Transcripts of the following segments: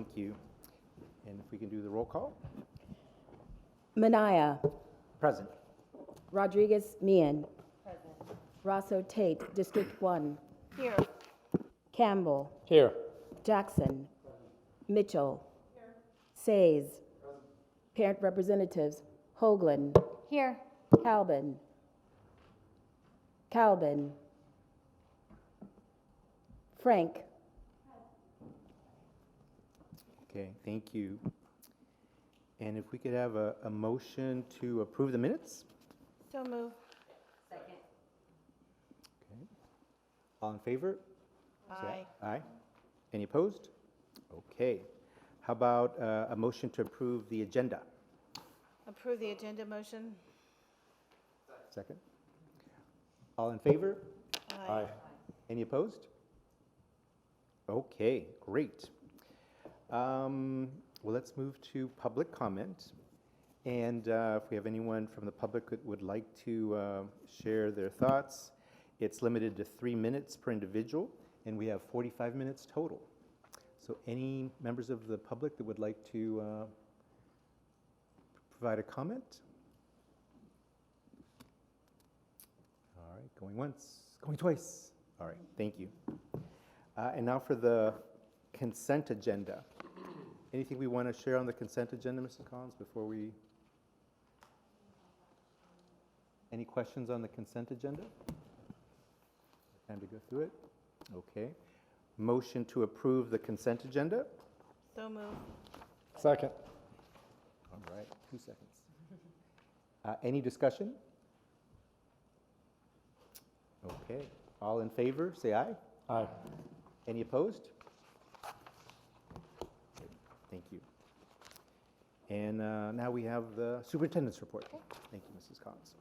thank you. And if we can do the roll call? Minaya. Present. Rodriguez Mian. Present. Rosso Tate, District 1. Here. Campbell. Here. Jackson. Mitchell. Here. Says. Parent Representatives. Hoagland. Here. Calvin. Calvin. Frank. Okay, thank you. And if we could have a motion to approve the minutes? So move. Second. Okay. All in favor? Say Aye. Aye. Any opposed? Okay. How about a motion to approve the agenda? Approve the agenda motion. Second. All in favor? Aye. Any opposed? Okay, great. Well, let's move to public comment. And if we have anyone from the public that would like to share their thoughts, it's limited to 3 minutes per individual, and we have 45 minutes total. So any members of the public that would like to provide a comment? All right, going once, going twice. All right, thank you. And now for the consent agenda. Anything we want to share on the consent agenda, Mrs. Collins, before we... Any questions on the consent agenda? Time to go through it? Okay. Motion to approve the consent agenda? So move. Second. All right, 2 seconds. Any discussion? Okay. All in favor, say aye. Aye. Any opposed? Okay, thank you. And now we have the superintendent's report. Thank you, Mrs. Collins.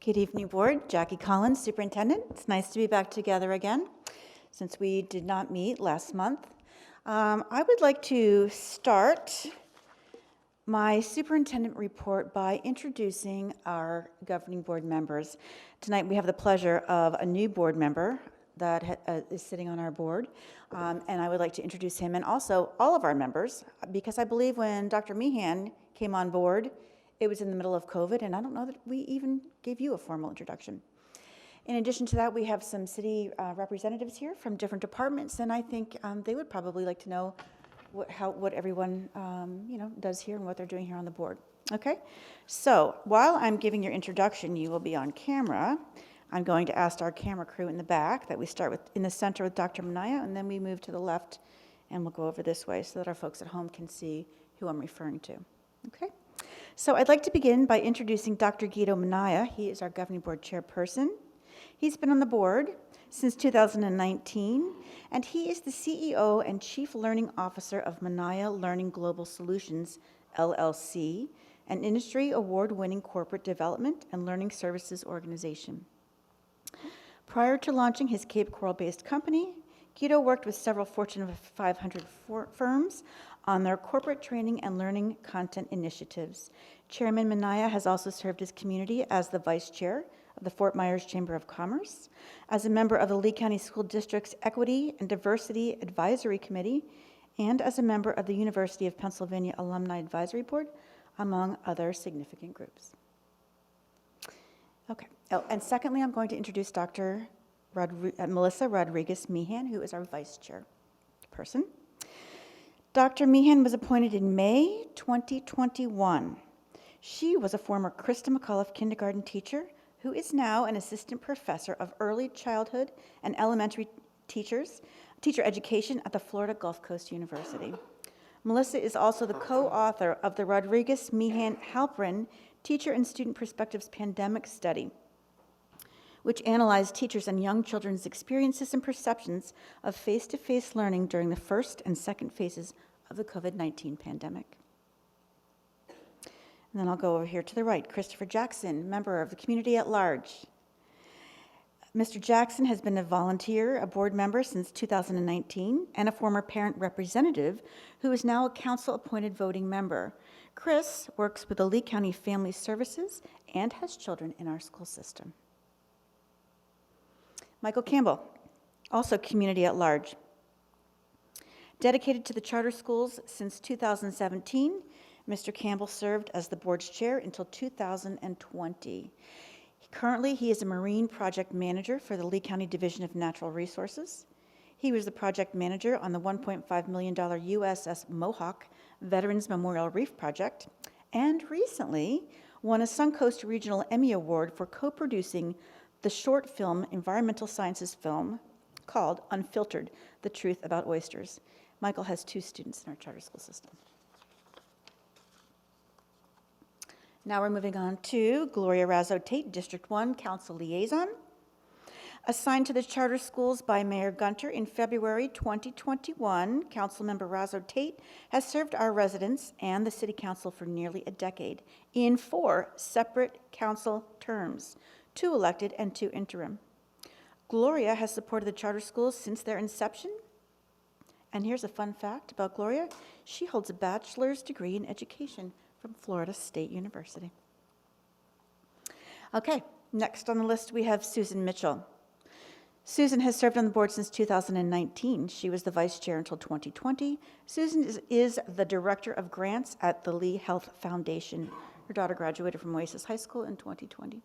Good evening, Board. Jackie Collins, Superintendent. It's nice to be back together again since we did not meet last month. I would like to start my superintendent report by introducing our governing board members. Tonight we have the pleasure of a new board member that is sitting on our board, and I would like to introduce him and also all of our members, because I believe when Dr. Meehan came on board, it was in the middle of COVID, and I don't know that we even gave you a formal introduction. In addition to that, we have some city representatives here from different departments, and I think they would probably like to know what everyone does here and what they're doing here on the board. Okay, so while I'm giving your introduction, you will be on camera. I'm going to ask our camera crew in the back that we start with in the center with Dr. Minaya, and then we move to the left, and we'll go over this way so that our folks at home can see who I'm referring to. Okay. So I'd like to begin by introducing Dr. Guido Minaya. He is our governing board chairperson. He's been on the board since 2019, and he is the CEO and Chief Learning Officer of Minaya Learning Global Solutions, LLC, an industry award-winning corporate development and learning services organization. Prior to launching his Cape Coral-based company, Guido worked with several Fortune 500 firms on their corporate training and learning content initiatives. Chairman Minaya has also served his community as the vice chair of the Fort Myers Chamber of Commerce, as a member of the Lee County School District's Equity and Diversity Advisory Committee, and as a member of the University of Pennsylvania Alumni Advisory Board, among other significant groups. Okay, oh, and secondly, I'm going to introduce Dr. Melissa Rodriguez Meehan, who is our vice chairperson. Dr. Meehan was appointed in May 2021. She was a former Christa McAuliffe kindergarten teacher who is now an assistant professor of early childhood and elementary teacher education at the Florida Gulf Coast University. Melissa is also the co-author of the Rodriguez Meehan Halprin Teacher and Student Perspectives Pandemic Study, which analyzed teachers and young children's experiences and perceptions of face-to-face learning during the first and second phases of the COVID-19 pandemic. And then I'll go over here to the right. Christopher Jackson, member of the community at large. Mr. Jackson has been a volunteer, a board member since 2019, and a former parent representative who is now a council-appointed voting member. Chris works with the Lee County Family Services and has children in our school system. Michael Campbell, also community at large. Dedicated to the charter schools since 2017, Mr. Campbell served as the board's chair until 2020. Currently, he is a Marine Project Manager for the Lee County Division of Natural Resources. He was the project manager on the $1.5 million USS Mohawk Veterans Memorial Reef Project, and recently won a Suncoast Regional Emmy Award for co-producing the short film environmental sciences film called Unfiltered, The Truth About Oysters. Michael has 2 students in our charter school system. Now we're moving on to Gloria Razzo Tate, District 1 Council Liaison. Assigned to the charter schools by Mayor Gunter in February 2021, Councilmember Razzo Tate has served our residents and the City Council for nearly a decade in 4 separate council terms, 2 elected and 2 interim. Gloria has supported the charter schools since their inception. And here's a fun fact about Gloria. She holds a bachelor's degree in education from Florida State University. Okay, next on the list we have Susan Mitchell. Susan has served on the board since 2019. She was the vice chair until 2020. Susan is the director of grants at the Lee Health Foundation. Her daughter graduated from Oasis High School in 2020.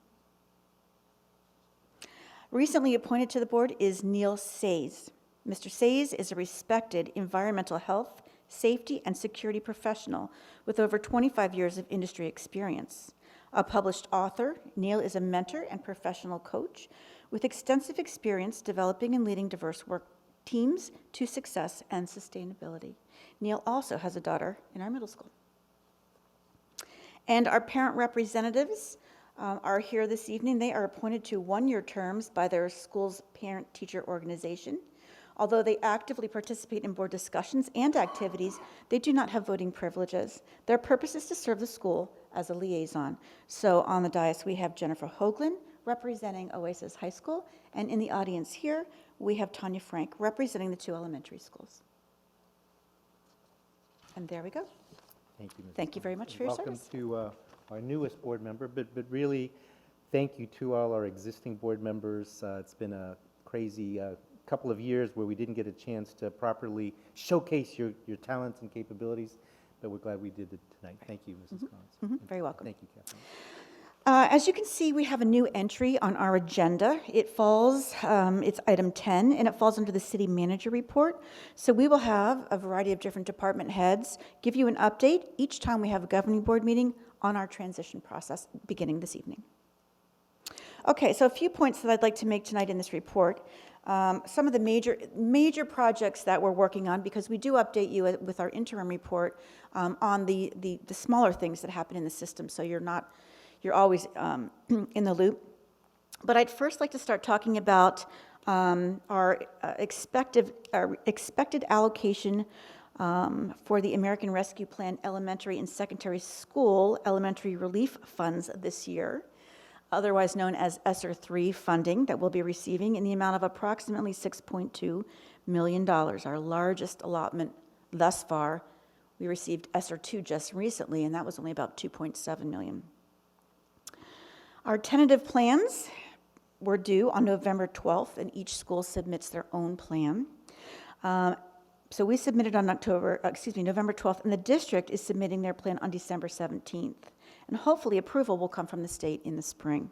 Recently appointed to the board is Neil Says. Mr. Says is a respected environmental health, safety, and security professional with over 25 years of industry experience. A published author, Neil is a mentor and professional coach with extensive experience developing and leading diverse work teams to success and sustainability. Neil also has a daughter in our middle school. And our parent representatives are here this evening. They are appointed to 1-year terms by their school's parent-teacher organization. Although they actively participate in board discussions and activities, they do not have voting privileges. Their purpose is to serve the school as a liaison. So on the dais, we have Jennifer Hoagland representing Oasis High School, and in the audience here, we have Tanya Frank representing the 2 elementary schools. And there we go. Thank you, Mrs. Thank you very much for your service. Welcome to our newest board member, but really, thank you to all our existing board members. It's been a crazy couple of years where we didn't get a chance to properly showcase your talents and capabilities, but we're glad we did it tonight. Thank you, Mrs. Collins. Very welcome. Thank you, Catherine. As you can see, we have a new entry on our agenda. It falls, it's item 10, and it falls under the city manager report. So we will have a variety of different department heads give you an update each time we have a governing board meeting on our transition process beginning this evening. Okay, so a few points that I'd like to make tonight in this report. Some of the major projects that we're working on, because we do update you with our interim report on the smaller things that happen in the system, so you're always in the loop. But I'd first like to start talking about our expected allocation for the American Rescue Plan Elementary and Secondary School Elementary Relief Funds this year, otherwise known as ESSER 3 funding that we'll be receiving in the amount of approximately $6.2 million, our largest allotment thus far. We received ESSER 2 just recently, and that was only about $2.7 million. Our tentative plans were due on November 12th, and each school submits their own plan. So we submitted on November 12th, and the district is submitting their plan on December 17th. And hopefully approval will come from the state in the spring.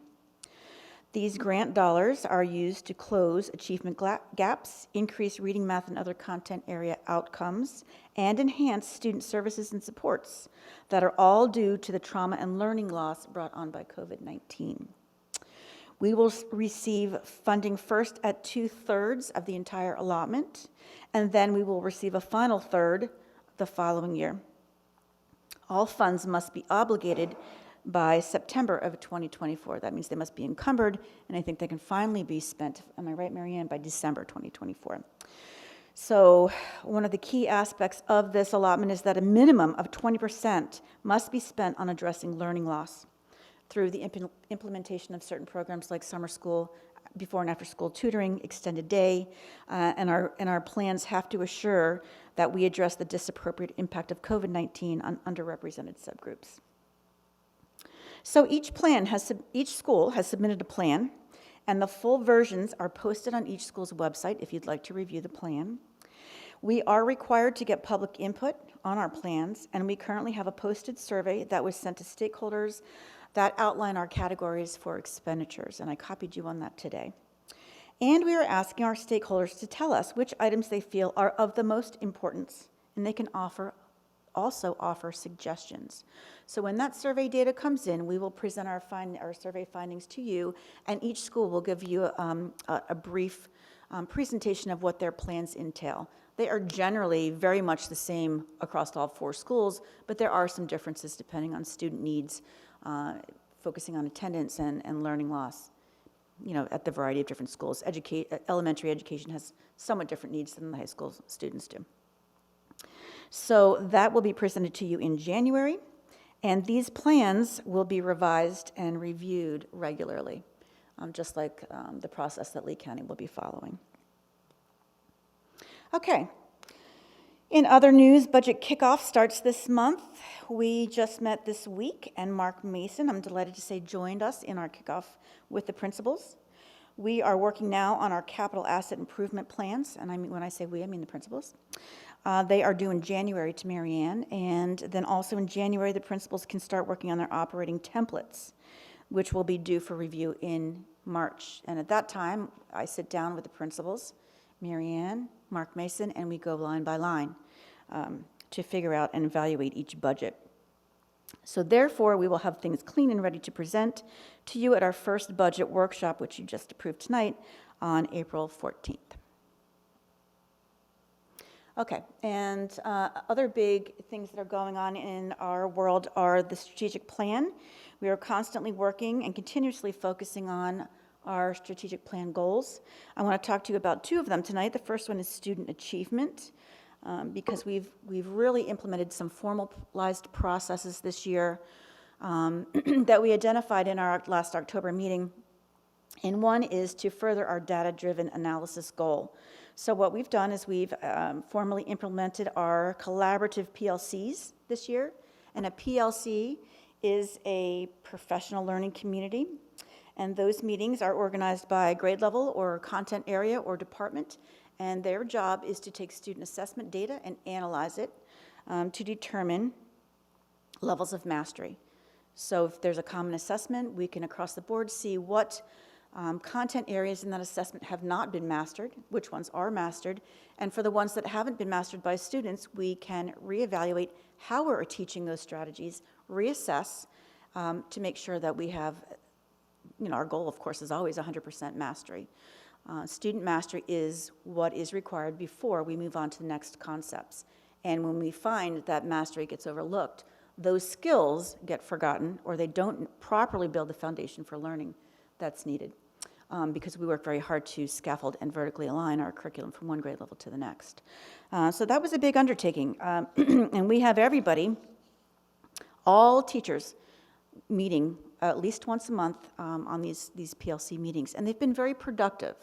These grant dollars are used to close achievement gaps, increase reading, math, and other content area outcomes, and enhance student services and supports that are all due to the trauma and learning loss brought on by COVID-19. We will receive funding first at 2/3 of the entire allotment, and then we will receive a final third the following year. All funds must be obligated by September of 2024. That means they must be encumbered, and I think they can finally be spent, am I right, Marianne, by December 2024. So one of the key aspects of this allotment is that a minimum of 20% must be spent on addressing learning loss through the implementation of certain programs like summer school, before and after school tutoring, extended day, and our plans have to assure that we address the disappropriate impact of COVID-19 on underrepresented subgroups. So each school has submitted a plan, and the full versions are posted on each school's website if you'd like to review the plan. We are required to get public input on our plans, and we currently have a posted survey that was sent to stakeholders that outline our categories for expenditures, and I copied you on that today. And we are asking our stakeholders to tell us which items they feel are of the most importance, and they can also offer suggestions. So when that survey data comes in, we will present our survey findings to you, and each school will give you a brief presentation of what their plans entail. They are generally very much the same across all 4 schools, but there are some differences depending on student needs, focusing on attendance and learning loss, at the variety of different schools. Elementary education has somewhat different needs than the high school students do. So that will be presented to you in January, and these plans will be revised and reviewed regularly, just like the process that Lee County will be following. Okay. In other news, budget kickoff starts this month. We just met this week, and Mark Mason, I'm delighted to say, joined us in our kickoff with the principals. We are working now on our capital asset improvement plans, and when I say we, I mean the principals. They are due in January to Mary Ann, and then also in January, the principals can start working on their operating templates, which will be due for review in March. And at that time, I sit down with the principals, Mary Ann, Mark Mason, and we go line by line to figure out and evaluate each budget. So therefore, we will have things clean and ready to present to you at our first budget workshop, which you just approved tonight, on April 14th. Okay, and other big things that are going on in our world are the strategic plan. We are constantly working and continuously focusing on our strategic plan goals. I want to talk to you about 2 of them tonight. The first one is student achievement, because we've really implemented some formalized processes this year that we identified in our last October meeting. And one is to further our data-driven analysis goal. So what we've done is we've formally implemented our collaborative PLCs this year. And a PLC is a professional learning community. And those meetings are organized by grade level or content area or department. And their job is to take student assessment data and analyze it to determine levels of mastery. So if there's a common assessment, we can across the board see what content areas in that assessment have not been mastered, which ones are mastered, and for the ones that haven't been mastered by students, we can reevaluate how we're teaching those strategies, reassess to make sure that we have, our goal, of course, is always 100% mastery. Student mastery is what is required before we move on to the next concepts. And when we find that mastery gets overlooked, those skills get forgotten or they don't properly build the foundation for learning that's needed. Because we work very hard to scaffold and vertically align our curriculum from one grade level to the next. So that was a big undertaking. And we have everybody, all teachers, meeting at least once a month on these PLC meetings. And they've been very productive.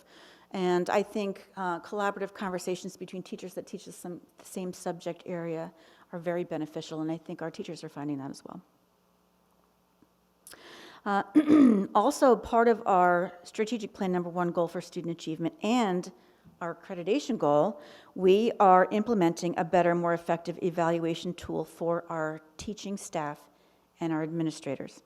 And I think collaborative conversations between teachers that teach the same subject area are very beneficial, and I think our teachers are finding that as well. Also, part of our strategic plan number 1 goal for student achievement and our accreditation goal, we are implementing a better, more effective evaluation tool for our teaching staff and our administrators.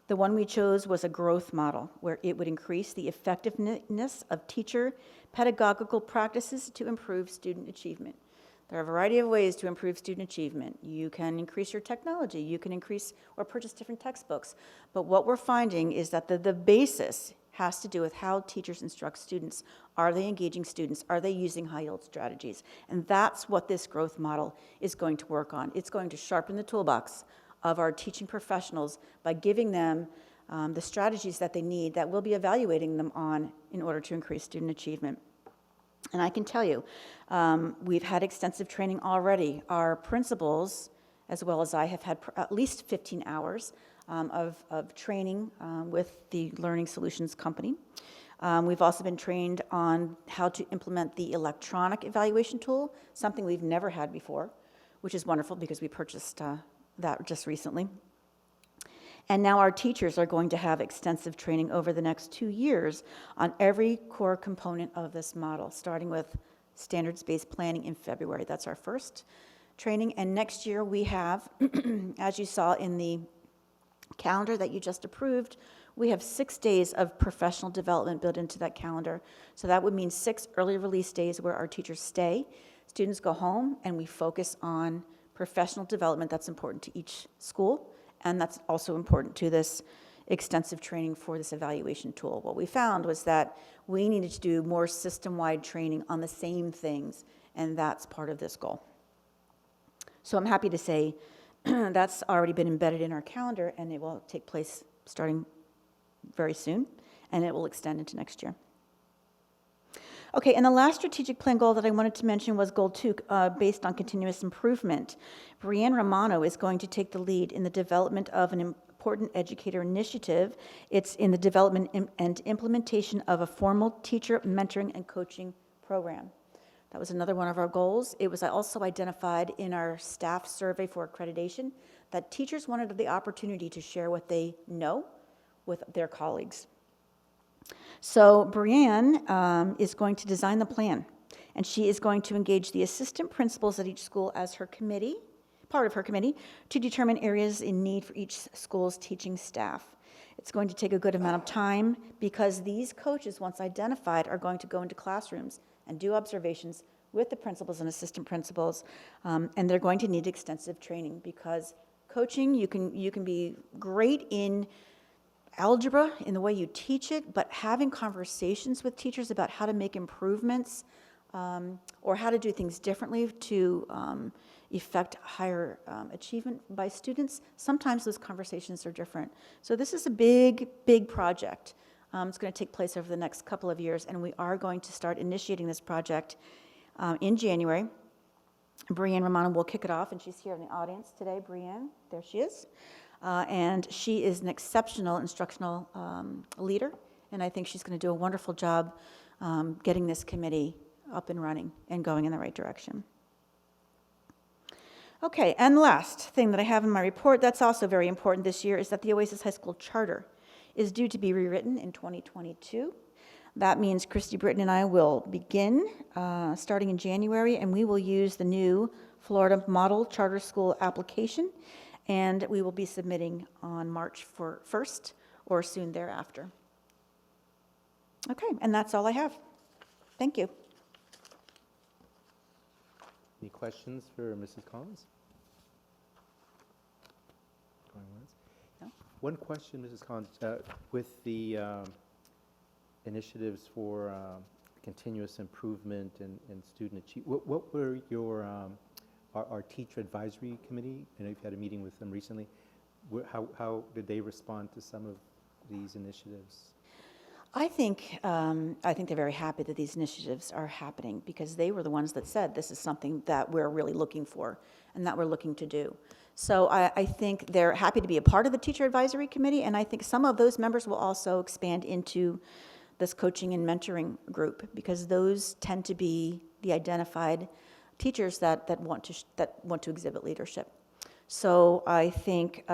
The one we chose was a growth model, where it would increase the effectiveness of teacher pedagogical practices to improve student achievement. There are a variety of ways to improve student achievement. You can increase your technology, you can increase or purchase different textbooks, but what we're finding is that the basis has to do with how teachers instruct students. Are they engaging students? Are they using high-yield strategies? And that's what this growth model is going to work on. It's going to sharpen the toolbox of our teaching professionals by giving them the strategies that they need that we'll be evaluating them on in order to increase student achievement. And I can tell you, we've had extensive training already. Our principals, as well as I, have had at least 15 hours of training with the Learning Solutions Company. We've also been trained on how to implement the electronic evaluation tool, something we've never had before, which is wonderful because we purchased that just recently. And now our teachers are going to have extensive training over the next 2 years on every core component of this model, starting with standards-based planning in February. That's our first training. And next year we have, as you saw in the calendar that you just approved, we have 6 days of professional development built into that calendar. So that would mean 6 early release days where our teachers stay, students go home, and we focus on professional development that's important to each school, and that's also important to this extensive training for this evaluation tool. What we found was that we needed to do more system-wide training on the same things, and that's part of this goal. So I'm happy to say that's already been embedded in our calendar, and it will take place starting very soon, and it will extend into next year. Okay, and the last strategic plan goal that I wanted to mention was goal 2, based on continuous improvement. Brianne Romano is going to take the lead in the development of an important educator initiative. It's in the development and implementation of a formal teacher mentoring and coaching program. That was another one of our goals. It was also identified in our staff survey for accreditation that teachers wanted the opportunity to share what they know with their colleagues. So Brianne is going to design the plan, and she is going to engage the assistant principals at each school as her committee, part of her committee, to determine areas in need for each school's teaching staff. It's going to take a good amount of time because these coaches, once identified, are going to go into classrooms and do observations with the principals and assistant principals, and they're going to need extensive training because coaching, you can be great in algebra in the way you teach it, but having conversations with teachers about how to make improvements or how to do things differently to effect higher achievement by students, sometimes those conversations are different. So this is a big, big project. It's going to take place over the next couple of years, and we are going to start initiating this project in January. Brianne Romano will kick it off, and she's here in the audience today. Brianne, there she is. And she is an exceptional instructional leader, and I think she's going to do a wonderful job getting this committee up and running and going in the right direction. Okay, and the last thing that I have in my report that's also very important this year is that the Oasis High School Charter is due to be rewritten in 2022. That means Christy Britton and I will begin starting in January, and we will use the new Florida Model Charter School application, and we will be submitting on March 1st or soon thereafter. Okay, and that's all I have. Thank you. Any questions for Mrs. Collins? Going once? No. One question, Mrs. Collins, with the initiatives for continuous improvement and student achievement, what were your, our teacher advisory committee, I know you've had a meeting with them recently, how did they respond to some of these initiatives? I think they're very happy that these initiatives are happening because they were the ones that said this is something that we're really looking for and that we're looking to do. So I think they're happy to be a part of the teacher advisory committee, and I think some of those members will also expand into this coaching and mentoring group because those tend to be the identified teachers that want to exhibit leadership. So I think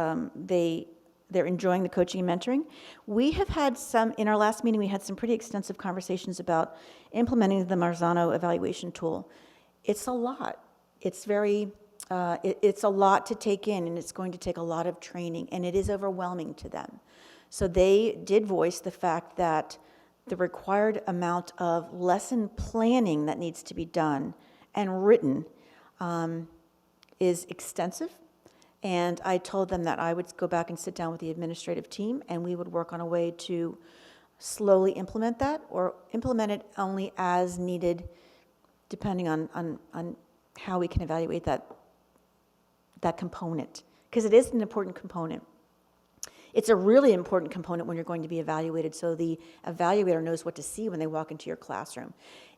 they're enjoying the coaching and mentoring. We have had in our last meeting, we had some pretty extensive conversations about implementing the Marzano evaluation tool. It's a lot. It's it's a lot to take in, and it's going to take a lot of training, and it is overwhelming to them. So they did voice the fact that the required amount of lesson planning that needs to be done and written is extensive. And I told them that I would go back and sit down with the administrative team, and we would work on a way to slowly implement that or implement it only as needed, depending on how we can evaluate that component, because it is an important component. It's a really important component when you're going to be evaluated, so the evaluator knows what to see when they walk into your classroom.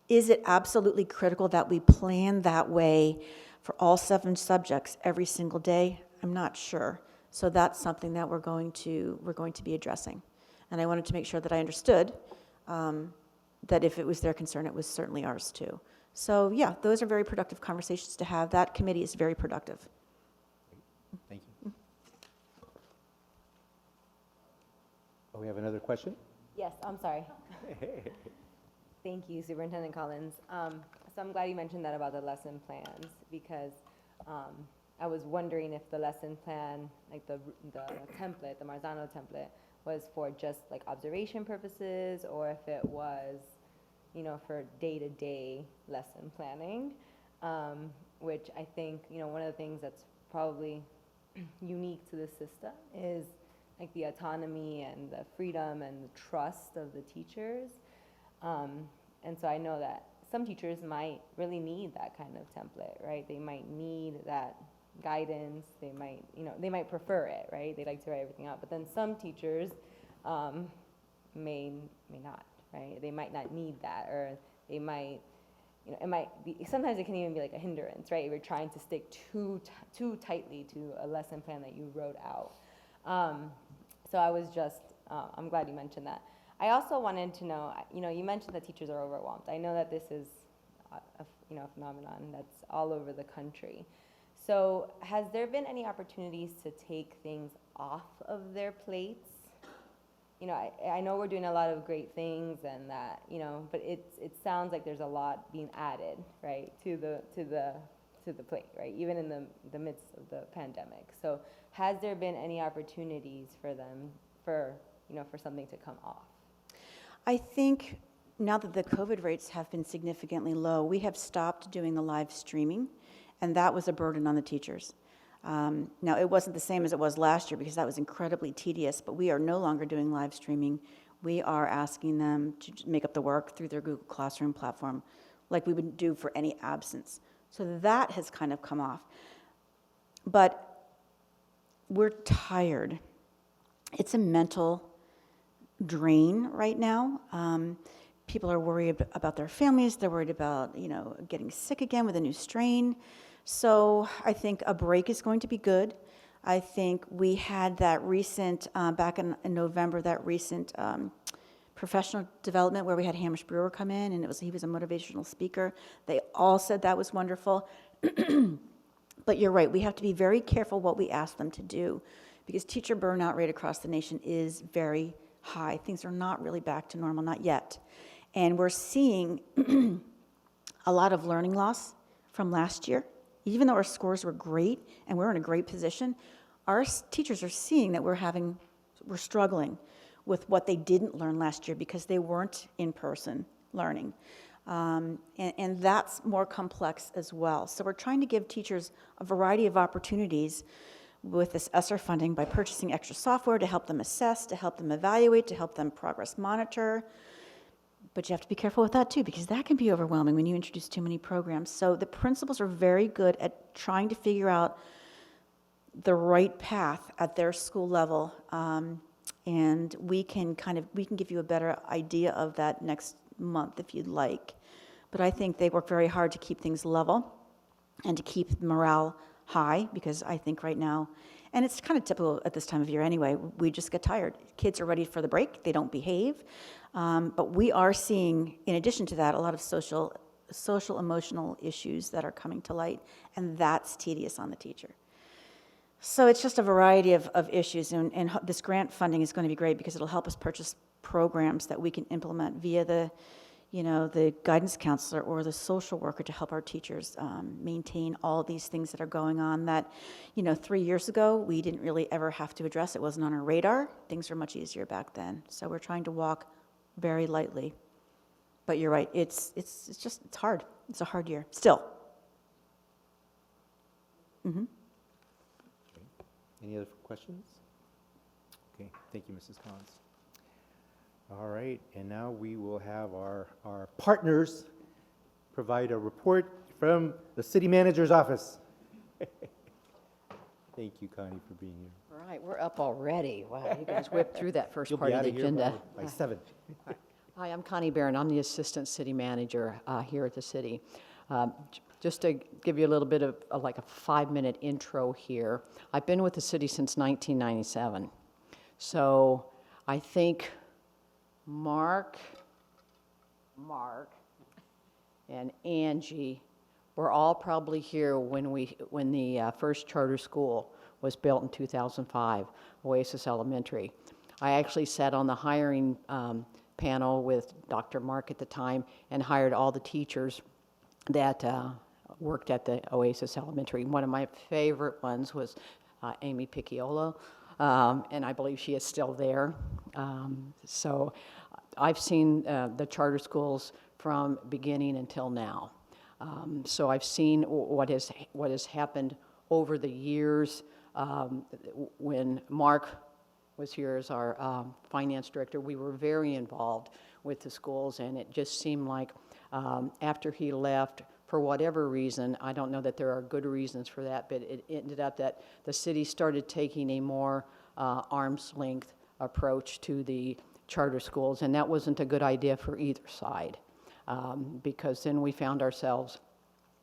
Is it absolutely critical that we plan that way for all 7 subjects every single day? I'm not sure. So that's something that we're going to be addressing. And I wanted to make sure that I understood that if it was their concern, it was certainly ours too. So yeah, those are very productive conversations to have. That committee is very productive. Thank you. Oh, we have another question? Yes, I'm sorry. Thank you, Superintendent Collins. So I'm glad you mentioned that about the lesson plans, because I was wondering if the lesson plan, like the template, the Marzano template, was for just like observation purposes, or if it was, for day-to-day lesson planning, which I think, one of the things that's probably unique to the system is like the autonomy and the freedom and the trust of the teachers. And so I know that some teachers might really need that kind of template, right? They might need that guidance. They might, they might prefer it, right? They like to write everything out. But then some teachers may not, right? They might not need that, or they might, it might be, sometimes it can even be like a hindrance, right? If you're trying to stick too tightly to a lesson plan that you wrote out. So I was just, I'm glad you mentioned that. I also wanted to know, you mentioned that teachers are overwhelmed. I know that this is a phenomenon that's all over the country. So has there been any opportunities to take things off of their plates? I know we're doing a lot of great things and that, but it sounds like there's a lot being added, right, to the plate, right, even in the midst of the pandemic. So has there been any opportunities for them for something to come off? I think now that the COVID rates have been significantly low, we have stopped doing the live streaming, and that was a burden on the teachers. Now, it wasn't the same as it was last year because that was incredibly tedious, but we are no longer doing live streaming. We are asking them to make up the work through their Google Classroom platform like we would do for any absence. So that has kind of come off. But we're tired. It's a mental drain right now. People are worried about their families. They're worried about, getting sick again with a new strain. So I think a break is going to be good. I think we had that recent, back in November, that recent professional development where we had Hamish Brewer come in, and he was a motivational speaker. They all said that was wonderful. But you're right, we have to be very careful what we ask them to do, because teacher burnout rate across the nation is very high. Things are not really back to normal, not yet. And we're seeing a lot of learning loss from last year. Even though our scores were great and we're in a great position, our teachers are seeing that we're struggling with what they didn't learn last year because they weren't in person learning. And that's more complex as well. So we're trying to give teachers a variety of opportunities with this ESSER funding by purchasing extra software to help them assess, to help them evaluate, to help them progress monitor. But you have to be careful with that too, because that can be overwhelming when you introduce too many programs. So the principals are very good at trying to figure out the right path at their school level. And we can give you a better idea of that next month if you'd like. But I think they work very hard to keep things level and to keep morale high, because I think right now, and it's kind of typical at this time of year anyway, we just get tired. Kids are ready for the break, they don't behave. But we are seeing, in addition to that, a lot of social emotional issues that are coming to light, and that's tedious on the teacher. So it's just a variety of issues, and this grant funding is going to be great because it'll help us purchase programs that we can implement via the guidance counselor or the social worker to help our teachers maintain all these things that are going on that, 3 years ago, we didn't really ever have to address. It wasn't on our radar. Things were much easier back then. So we're trying to walk very lightly. But you're right, it's hard. It's a hard year, still. Mm-hmm. Any other questions? Okay, thank you, Mrs. Collins. All right, and now we will have our partners provide a report from the city manager's office. Thank you, Connie, for being here. All right, we're up already. Wow, you guys whipped through that first You'll part be of out the of here agenda. by 7. Hi, I'm Connie Barron. I'm the Assistant City Manager here at the city. Just to give you a little bit of like a 5-minute intro here, I've been with the city since 1997. So I think Mark, and Angie were all probably here when the first charter school was built in 2005, Oasis Elementary. I actually sat on the hiring panel with Dr. Mark at the time and hired all the teachers that worked at the Oasis Elementary. One of my favorite ones was Amy Picciolo, and I believe she is still there. So I've seen the charter schools from beginning until now. So I've seen what has happened over the years. When Mark was here as our finance director, we were very involved with the schools, and it just seemed like after he left, for whatever reason, I don't know that there are good reasons for that, but it ended up that the city started taking a more arm's length approach to the charter schools, and that wasn't a good idea for either side, because then we found ourselves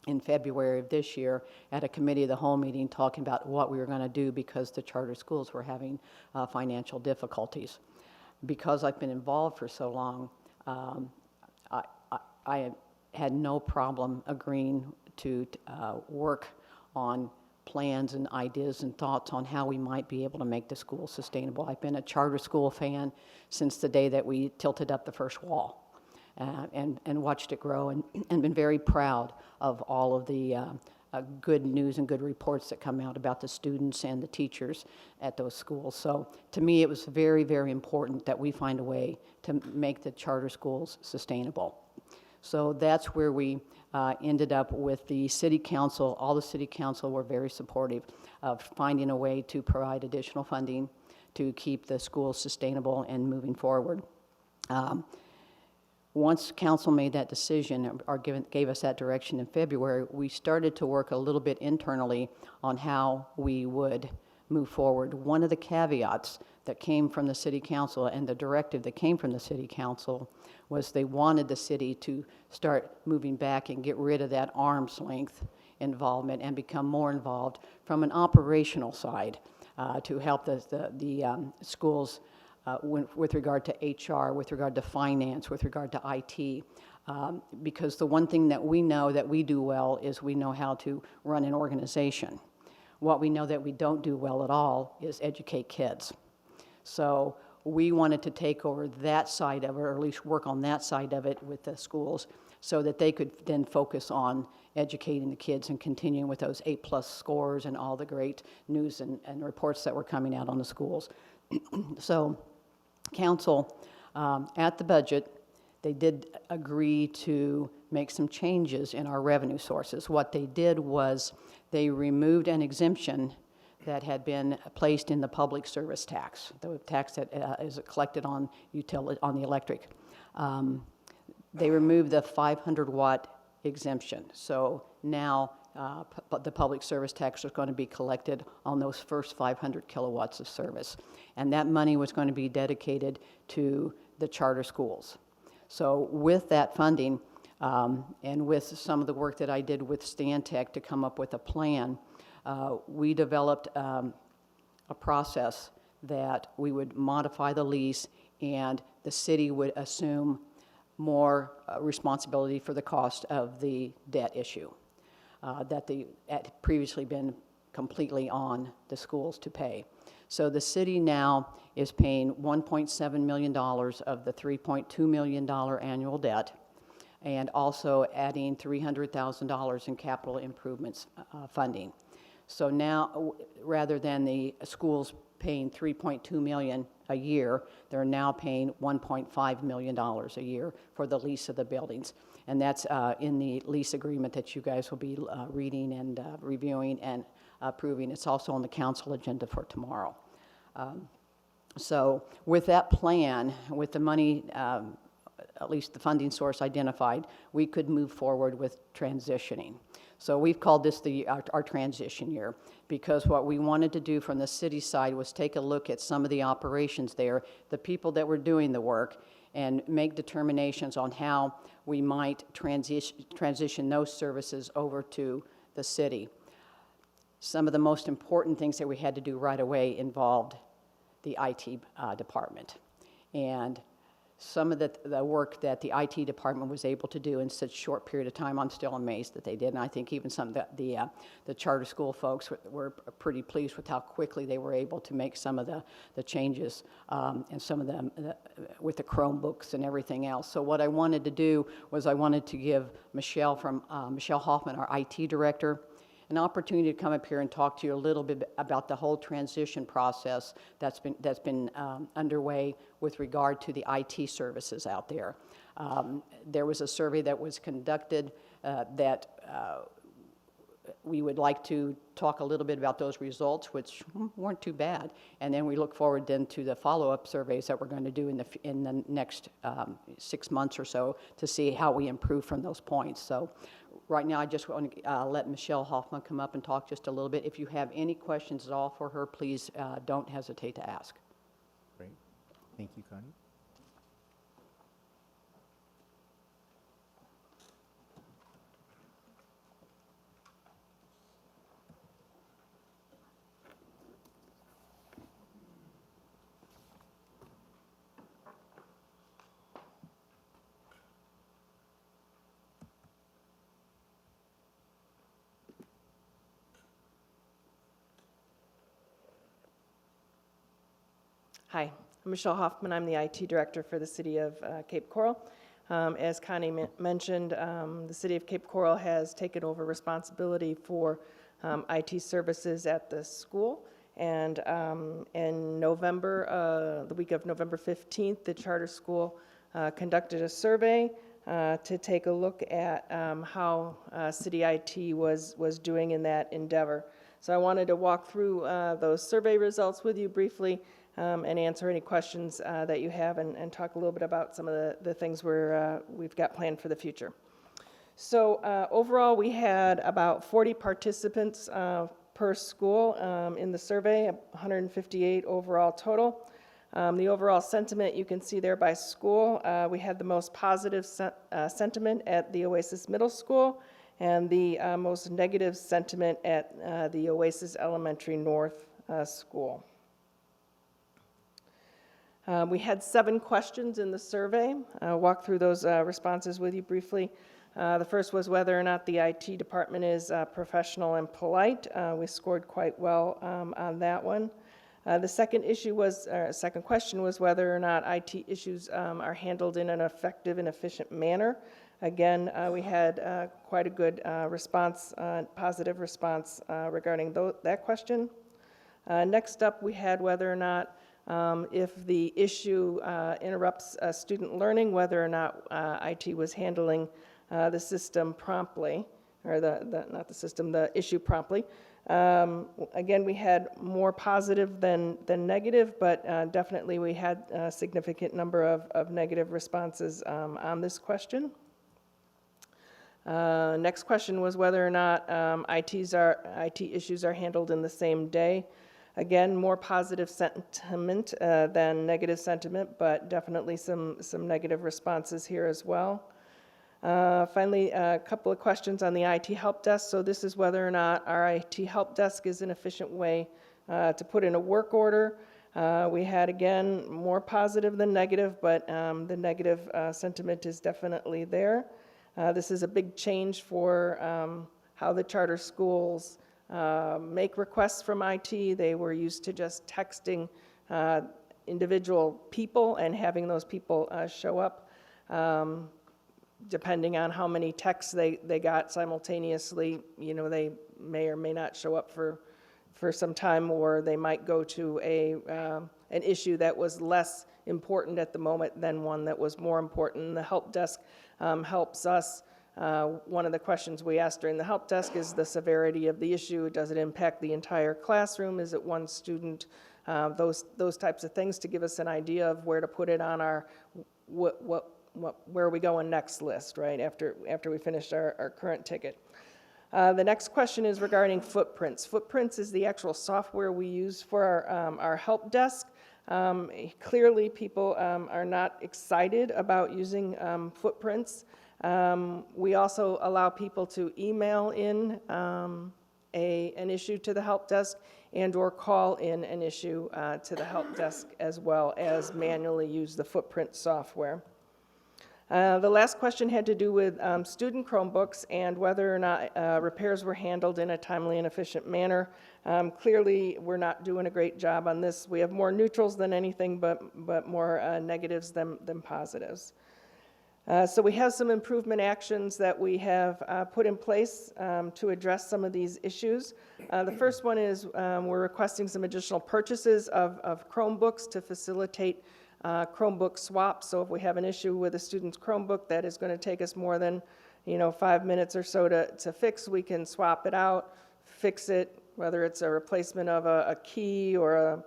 in February of this year at a committee of the whole meeting talking about what we were going to do because the charter schools were having financial difficulties. Because I've been involved for so long, I had no problem agreeing to work on plans and ideas and thoughts on how we might be able to make the school sustainable. I've been a charter school fan since the day that we tilted up the first wall. And watched it grow, and been very proud of all of the good news and good reports that come out about the students and the teachers at those schools. So to me, it was very, very important that we find a way to make the charter schools sustainable. So that's where we ended up with the city council. All the city council were very supportive of finding a way to provide additional funding to keep the schools sustainable and moving forward. Once council made that decision or gave us that direction in February, we started to work a little bit internally on how we would move forward. One of the caveats that came from the city council and the directive that came from the city council was they wanted the city to start moving back and get rid of that arm's length involvement and become more involved from an operational side to help the schools with regard to HR, with regard to finance, with regard to IT, because the one thing that we know that we do well is we know how to run an organization. What we know that we don't do well at all is educate kids. So we wanted to take over that side of it, or at least work on that side of it with the schools, so that they could then focus on educating the kids and continuing with those A+ scores and all the great news and reports that were coming out on the schools. So council, at the budget, they did agree to make some changes in our revenue sources. What they did was they removed an exemption that had been placed in the public service tax, the tax that is collected on the electric. They removed the 500-watt exemption. So now the public service tax was going to be collected on those first 500 kilowatts of service. And that money was going to be dedicated to the charter schools. So with that funding, and with some of the work that I did with Stantec to come up with a plan, we developed a process that we would modify the lease and the city would assume more responsibility for the cost of the debt issue that had previously been completely on the schools to pay. So the city now is paying $1.7 million of the $3.2 million annual debt, and also adding $300,000 in capital improvements funding. So now, rather than the schools paying $3.2 million a year, they're now paying $1.5 million a year for the lease of the buildings. And that's in the lease agreement that you guys will be reading and reviewing and approving. It's also on the council agenda for tomorrow. So with that plan, with the money, at least the funding source identified, we could move forward with transitioning. So we've called this our transition year, because what we wanted to do from the city side was take a look at some of the operations there, the people that were doing the work, and make determinations on how we might transition those services over to the city. Some of the most important things that we had to do right away involved the IT department. And some of the work that the IT department was able to do in such a short period of time. I'm still amazed that they did, and I think even some of the charter school folks were pretty pleased with how quickly they were able to make some of the changes, and some of them with the Chromebooks and everything else. So what I wanted to do was I wanted to give Michelle Hoffman, our IT director, an opportunity to come up here and talk to you a little bit about the whole transition process that's been underway with regard to the IT services out there. There was a survey that was conducted that we would like to talk a little bit about those results, which weren't too bad, and then we look forward then to the follow-up surveys that we're going to do in the next 6 months or so to see how we improve from those points. So right now, I just want to let Michelle Hoffman come up and talk just a little bit. If you have any questions at all for her, please don't hesitate to ask. Great. Thank you, Connie. Hi, I'm Michelle Hoffman. I'm the IT director for the city of Cape Coral. As Connie mentioned, the city of Cape Coral has taken over responsibility for IT services at the school. And in November, the week of November 15th, the charter school conducted a survey to take a look at how city IT was doing in that endeavor. So I wanted to walk through those survey results with you briefly, and answer any questions that you have, and talk a little bit about some of the things we've got planned for the future. So overall, we had about 40 participants per school in the survey, 158 overall total. The overall sentiment you can see there by school, we had the most positive sentiment at the Oasis Middle School, and the most negative sentiment at the Oasis Elementary North School. We had 7 questions in the survey. I'll walk through those responses with you briefly. The first was whether or not the IT department is professional and polite. We scored quite well on that one. The second question was whether or not IT issues are handled in an effective and efficient manner. Again, we had quite a good response, positive response regarding that question. Next up, we had whether or not if the issue interrupts student learning, whether or not IT was handling the system promptly, or the issue promptly. Again, we had more positive than negative, but definitely we had a significant number of negative responses on this question. Next question was whether or not IT issues are handled in the same day. Again, more positive sentiment than negative sentiment, but definitely some negative responses here as well. Finally, a couple of questions on the IT help desk. So this is whether or not our IT help desk is an efficient way to put in a work order. We had, again, more positive than negative, but the negative sentiment is definitely there. This is a big change for how the charter schools make requests from IT. They were used to just texting individual people and having those people show up. Depending on how many texts they got simultaneously, they may or may not show up for some time, or they might go to an issue that was less important at the moment than one that was more important. The help desk helps us. One of the questions we asked during the help desk is the severity of the issue. Does it impact the entire classroom? Is it one student? Those types of things to give us an idea of where to put it on our where are we going next list, right, after we finish our current ticket. The next question is regarding footprints. Footprints is the actual software we use for our help desk. Clearly, people are not excited about using footprints. We also allow people to email in an issue to the help desk and/or call in an issue to the help desk, as well as manually use the footprint software. The last question had to do with student Chromebooks and whether or not repairs were handled in a timely and efficient manner. Clearly, we're not doing a great job on this. We have more neutrals than anything, but more negatives than positives. So we have some improvement actions that we have put in place to address some of these issues. The first one is we're requesting some additional purchases of Chromebooks to facilitate Chromebook swaps. So if we have an issue with a student's Chromebook that is going to take us more than 5 minutes or so to fix, we can swap it out, fix it, whether it's a replacement of a key or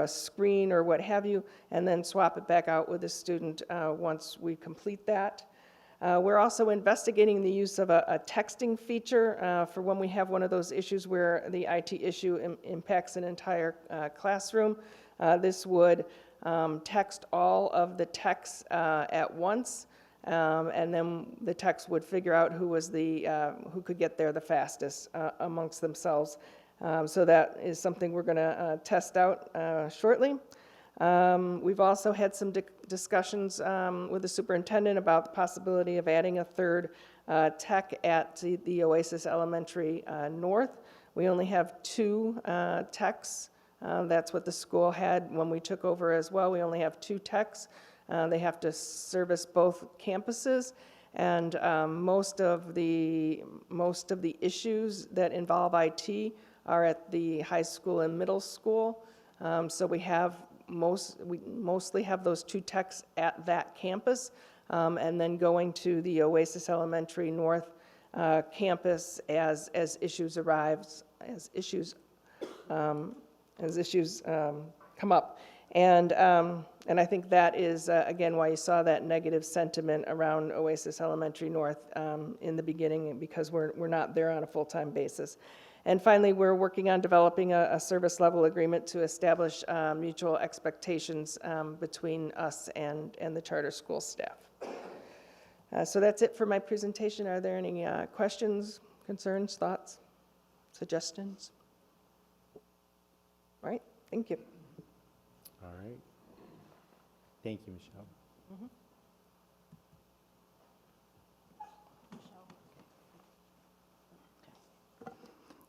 a screen or what have you, and then swap it back out with the student once we complete that. We're also investigating the use of a texting feature for when we have one of those issues where the IT issue impacts an entire classroom. This would text all of the texts at once, and then the text would figure out who could get there the fastest amongst themselves. So that is something we're going to test out shortly. We've also had some discussions with the superintendent about the possibility of adding a third tech at the Oasis Elementary North. We only have 2 techs. That's what the school had when we took over as well. We only have 2 techs. They have to service both campuses, and most of the issues that involve IT are at the high school and middle school. So we mostly have those 2 techs at that campus, and then going to the Oasis Elementary North campus as issues arise, as issues come up. And I think that is, again, why you saw that negative sentiment around Oasis Elementary North in the beginning, because we're not there on a full-time basis. And finally, we're working on developing a service level agreement to establish mutual expectations between us and the charter school staff. So that's it for my presentation. Are there any questions, concerns, thoughts, suggestions? All right, thank you. All right. Thank you, Michelle.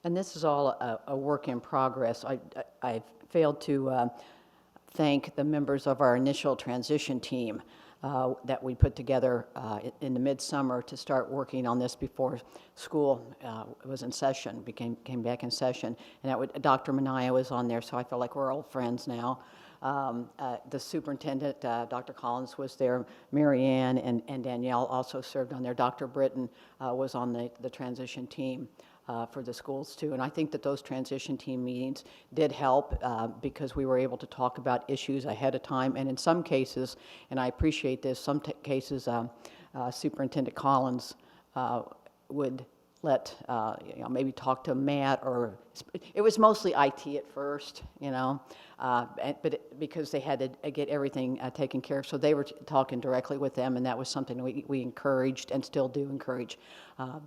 And this is all a work in progress. I failed to thank the members of our initial transition team that we put together in the midsummer to start working on this before school was in session, came back in session. And Dr. Manaya was on there, so I feel like we're old friends now. The superintendent, Dr. Collins, was there. Mary Ann and Danielle also served on there. Dr. Britton was on the transition team for the schools too. And I think that those transition team meetings did help because we were able to talk about issues ahead of time. And in some cases, and I appreciate this, some cases Superintendent Collins would let, maybe talk to Matt, or it was mostly IT at first, but because they had to get everything taken care of. So they were talking directly with them, and that was something we encouraged and still do encourage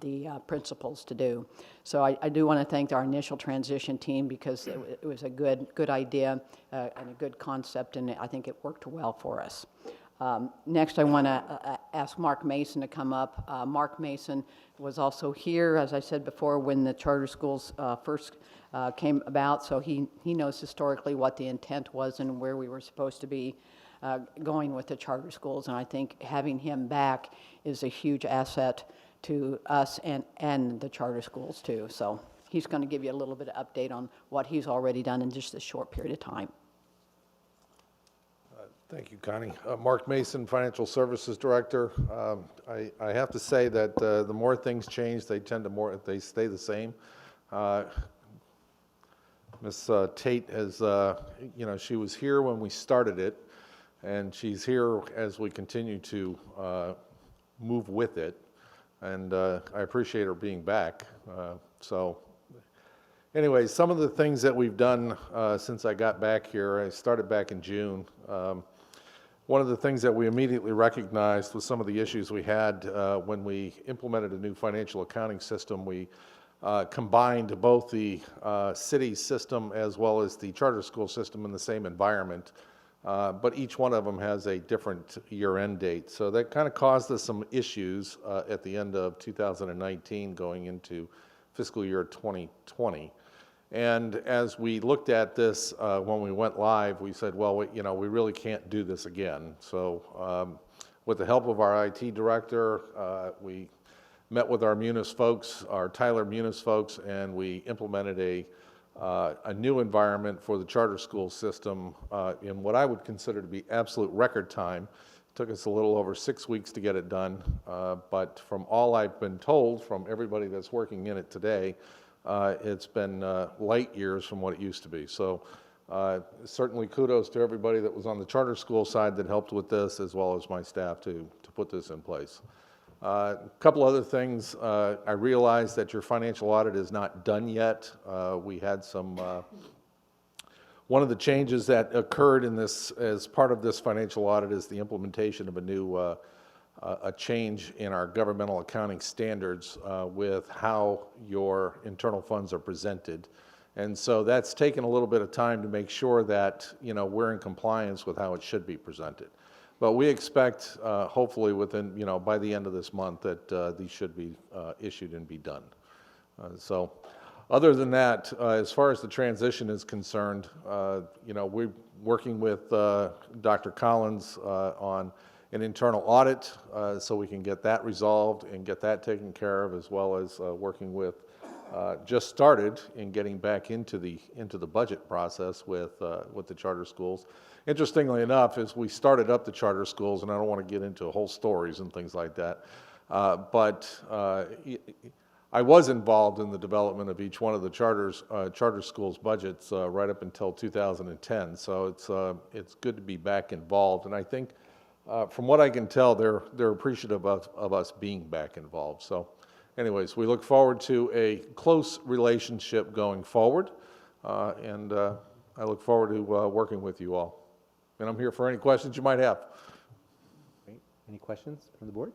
the principals to do. So I do want to thank our initial transition team, because it was a good idea and a good concept, and I think it worked well for us. Next, I want to ask Mark Mason to come up. Mark Mason was also here, as I said before, when the charter schools first came about, so he knows historically what the intent was and where we were supposed to be going with the charter schools, and I think having him back is a huge asset to us and the charter schools too. So he's going to give you a little bit of update on what he's already done in just a short period of time. Thank you, Connie. Mark Mason, Financial Services Director. I have to say that the more things change, they stay the same. Ms. Tate has, she was here when we started it, and she's here as we continue to move with it. And I appreciate her being back. Anyway, some of the things that we've done since I got back here, I started back in June. One of the things that we immediately recognized was some of the issues we had when we implemented a new financial accounting system. We combined both the city system as well as the charter school system in the same environment. But each one of them has a different year-end date. So that kind of caused us some issues at the end of 2019 going into fiscal year 2020. And as we looked at this when we went live, we said, well, we really can't do this again. So with the help of our IT director, we met with our Munis folks, our Tyler Munis folks, and we implemented a new environment for the charter school system in what I would consider to be absolute record time. It took us a little over 6 weeks to get it done, but from all I've been told from everybody that's working in it today, it's been light years from what it used to be. So certainly kudos to everybody that was on the charter school side that helped with this, as well as my staff to put this in place. A couple other things. I realize that your financial audit is not done yet. We had some, one of the changes that occurred in this, as part of this financial audit, is the implementation of a new, a change in our governmental accounting standards with how your internal funds are presented. And so that's taken a little bit of time to make sure that, we're in compliance with how it should be presented. But we expect, hopefully within, by the end of this month, that these should be issued and be done. So other than that, as far as the transition is concerned, we're working with Dr. Collins on an internal audit so we can get that resolved and get that taken care of, as well as working with, just started in getting back into the budget process with the charter schools. Interestingly enough, as we started up the charter schools, and I don't want to get into whole stories and things like that, but I was involved in the development of each one of the charter schools budgets right up until 2010. So it's good to be back involved, and I think from what I can tell, they're appreciative of us being back involved. So anyways, we look forward to a close relationship going forward, and I look forward to working with you all. And I'm here for any questions you might have. Great. Any questions from the board?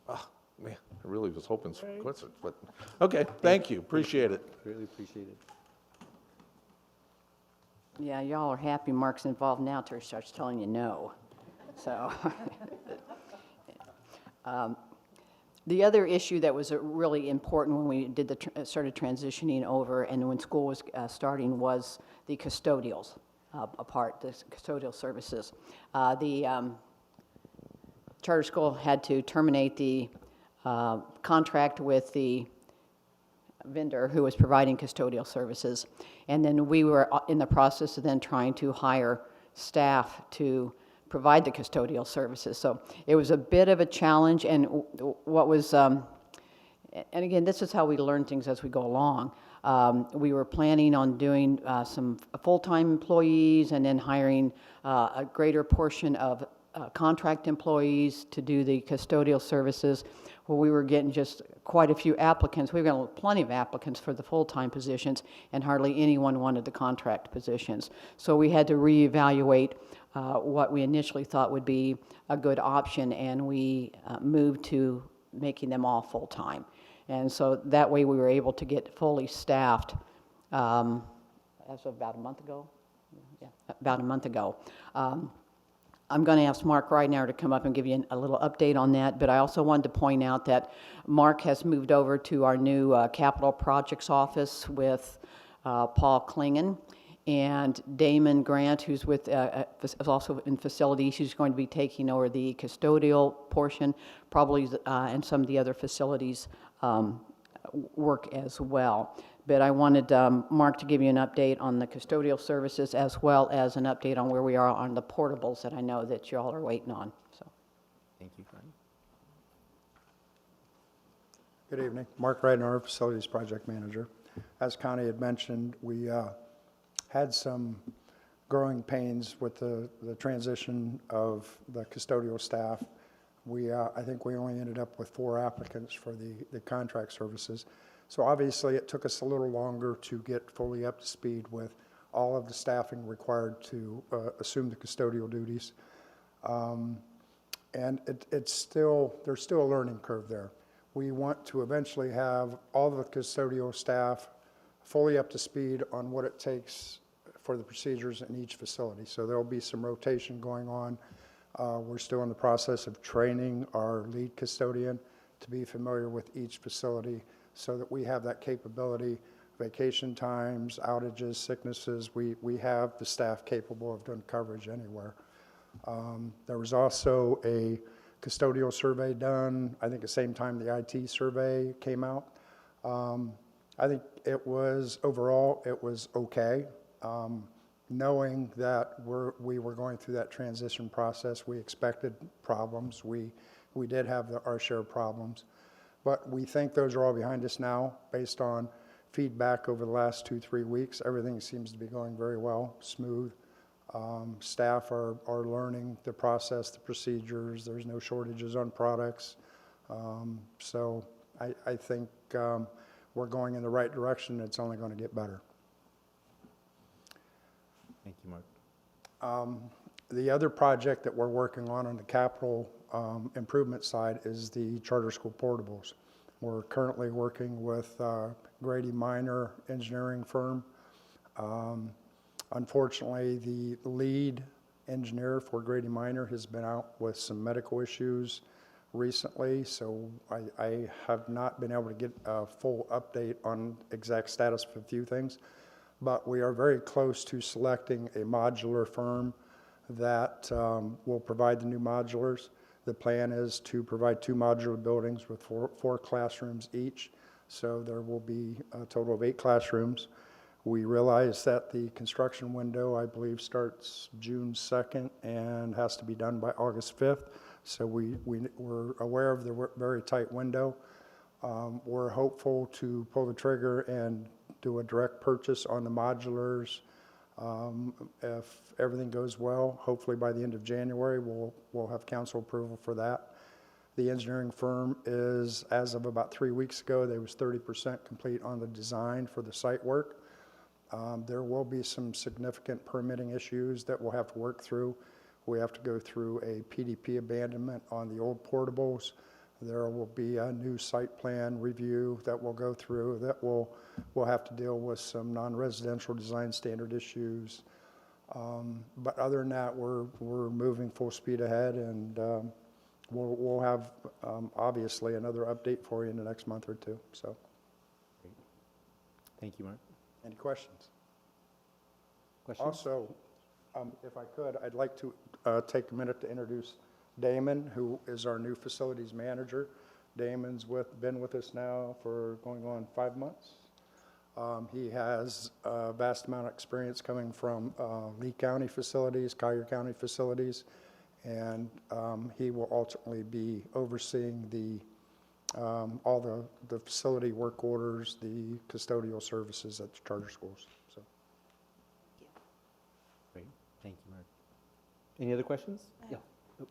Oh, man, I really was hoping for questions, but okay, thank you, appreciate it. Really appreciate it. Yeah, y'all are happy Mark's involved now till he starts telling you no. So, the other issue that was really important when we did started transitioning over and when school was starting was the custodials the custodial services. The charter school had to terminate the contract with the vendor who was providing custodial services, and then we were in the process of then trying to hire staff to provide the custodial services. So it was a bit of a challenge, and what was, and again, this is how we learn things as we go along. We were planning on doing some full-time employees and then hiring a greater portion of contract employees to do the custodial services. Well, we were getting just quite a few applicants. We were getting plenty of applicants for the full-time positions, and hardly anyone wanted the contract positions. So we had to reevaluate what we initially thought would be a good option, and we moved to making them all full-time. And so that way we were able to get fully staffed as of about a month ago. Yeah, about a month ago. I'm going to ask Mark right now to come up and give you a little update on that, but I also wanted to point out that Mark has moved over to our new capital projects office with Paul Klingen, and Damon Grant, who's with is also in facilities. He's going to be taking over the custodial portion, probably, and some of the other facilities work as well. But I wanted Mark to give you an update on the custodial services, as well as an update on where we are on the portables that I know that you all are waiting on. So, Thank you, Connie. Good evening. Mark Reidner, Facilities Project Manager. As Connie had mentioned, we had some growing pains with the transition of the custodial staff. I think we only ended up with 4 applicants for the contract services. So obviously it took us a little longer to get fully up to speed with all of the staffing required to assume the custodial duties. And there's still a learning curve there. we want to eventually have all the custodial staff fully up to speed on what it takes for the procedures in each facility. So there'll be some rotation going on. We're still in the process of training our lead custodian to be familiar with each facility so that we have that capability. Vacation times, outages, sicknesses, we have the staff capable of doing coverage anywhere. There was also a custodial survey done, I think the same time the IT survey came out. I think it was, overall, it was okay. Knowing that we were going through that transition process, we expected problems. We did have our share of problems. But we think those are all behind us now based on feedback over the last 2-3 weeks. Everything seems to be going very well, smooth. Staff are learning the process, the procedures. There's no shortages on products. So I think we're going in the right direction. It's only going to get better. Thank you, Mark. The other project that we're working on the capital improvement side is the charter school portables. We're currently working with Grady Minor engineering firm. Unfortunately, the lead engineer for Grady Minor has been out with some medical issues recently, so I have not been able to get a full update on exact status of a few things. But we are very close to selecting a modular firm that will provide the new modulars. The plan is to provide 2 modular buildings with four classrooms each. So there will be a total of 8 classrooms. We realize that the construction window, I believe, starts June 2nd and has to be done by August 5th. So we're aware of the very tight window. We're hopeful to pull the trigger and do a direct purchase on the modulars. If everything goes well, hopefully by the end of January, we'll have council approval for that. The engineering firm is, as of about 3 weeks ago, they was 30% complete on the design for the site work. There will be some significant permitting issues that we'll have to work through. We have to go through a PDP abandonment on the old portables. There will be a new site plan review that we'll go through that we'll have to deal with some non-residential design standard issues. But other than that, we're moving full speed ahead, and we'll have obviously another update for you in the next month or two. So, Great. Thank you, Mark. any questions? Questions? Also, if I could, I'd like to take a minute to introduce Damon, who is our new facilities manager. Damon's been with us now for going on 5 months. He has a vast amount of experience coming from Lee County facilities, Collier County facilities, and he will ultimately be overseeing all the facility work orders, the custodial services at the charter schools. So, Great. Thank you, Mark. Any other questions? Yeah.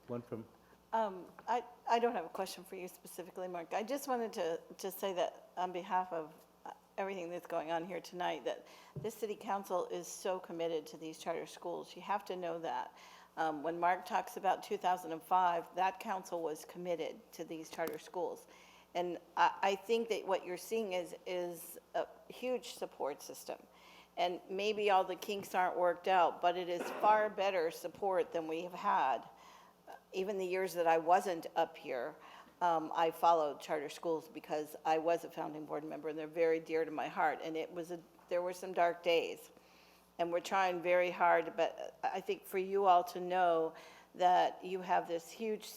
One from. I don't have a question for you specifically, Mark. I just wanted to say that on behalf of everything that's going on here tonight, that this city council is so committed to these charter schools. You have to know that. When Mark talks about 2005, that council was committed to these charter schools. And I think that what you're seeing is a huge support system. And maybe all the kinks aren't worked out, but it is far better support than we have had. Even the years that I wasn't up here, I followed charter schools because I was a founding board member, and they're very dear to my heart. And there were some dark days, and we're trying very hard. But I think for you all to know that you have this huge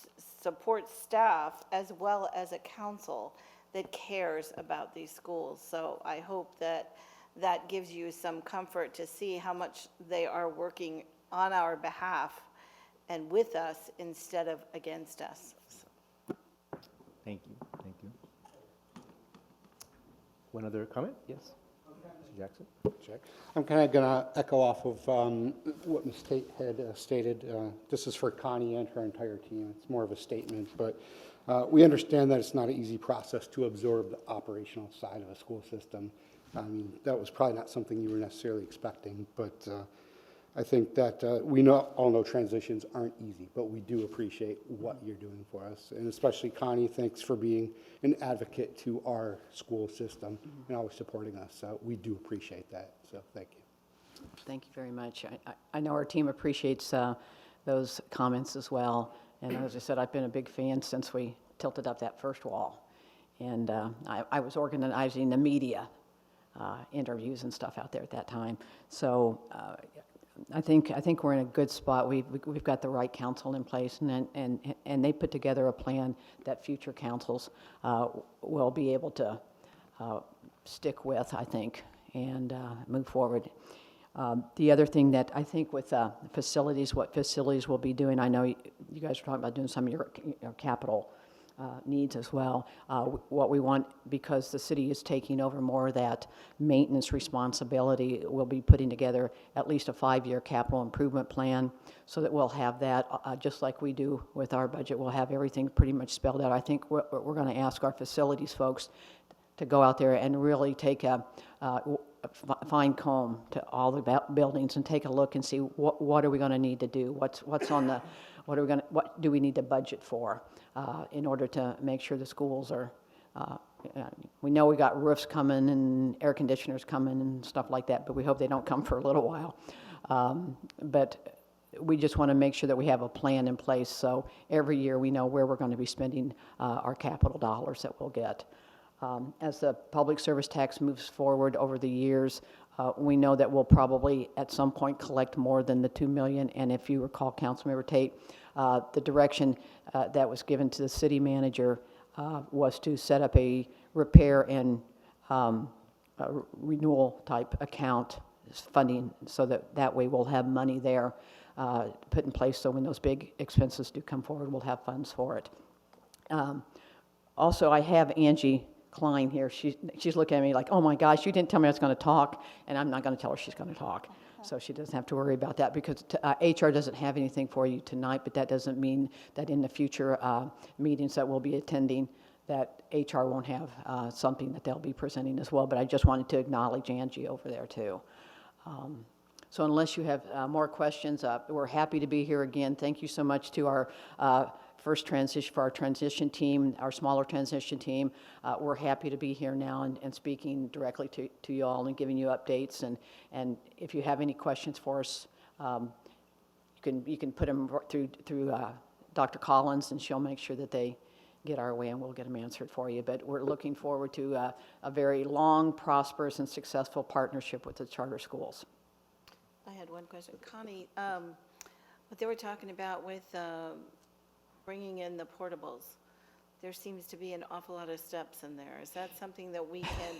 support staff as well as a council that cares about these schools. So I hope that that gives you some comfort to see how much they are working on our behalf and with us instead of against us. Thank you. Thank you. One other comment? Yes. Mr. Jackson? Check. I'm kind of going to echo off of what Ms. Tate had stated. This is for Connie and her entire team. It's more of a statement, but we understand that it's not an easy process to absorb the operational side of a school system. I mean, that was probably not something you were necessarily expecting, but I think that all know transitions aren't easy, but we do appreciate what you're doing for us. And especially Connie, thanks for being an advocate to our school system and always supporting us. So we do appreciate that. So thank you. Thank you very much. I know our team appreciates those comments as well. And as I said, I've been a big fan since we tilted up that first wall. And I was organizing the media interviews and stuff out there at that time. So I think we're in a good spot. We've got the right council in place, and they put together a plan that future councils will be able to stick with, I think, and move forward. The other thing that I think with facilities, what facilities will be doing, I know you guys are talking about doing some of your capital needs as well. What we want, because the city is taking over more of that maintenance responsibility, we'll be putting together at least a 5-year capital improvement plan so that we'll have that, just like we do with our budget, we'll have everything pretty much spelled out. I think we're going to ask our facilities folks to go out there and really take a fine comb to all the buildings and take a look and see what are we going to need to do, what's on the, what do we need to budget for in order to make sure the schools are, we know we got roofs coming and air conditioners coming and stuff like that, but we hope they don't come for a little while. But we just want to make sure that we have a plan in place so every year we know where we're going to be spending our capital dollars that we'll get. As the public service tax moves forward over the years, we know that we'll probably at some point collect more than the $2 million. And if you recall, Councilmember Tate, the direction that was given to the city manager was to set up a repair and renewal type account funding so that way we'll have money there put in place so when those big expenses do come forward, we'll have funds for it. Also, I have Angie Klein here. She's looking at me like, oh my gosh, you didn't tell me I was going to talk, and I'm not going to tell her she's going to talk. So she doesn't have to worry about that because HR doesn't have anything for you tonight, but that doesn't mean that in the future meetings that we'll be attending that HR won't have something that they'll be presenting as well. But I just wanted to acknowledge Angie over there too. So unless you have more questions, we're happy to be here again. Thank you so much to our our transition team, our smaller transition team. We're happy to be here now and speaking directly to you all and giving you updates. And if you have any questions for us, you can put them through Dr. Collins, and she'll make sure that they get our way and we'll get them answered for you. But we're looking forward to a very long, prosperous, and successful partnership with the charter schools. I had one question. Connie, what they were talking about with bringing in the portables, there seems to be an awful lot of steps in there. Is that something that we can,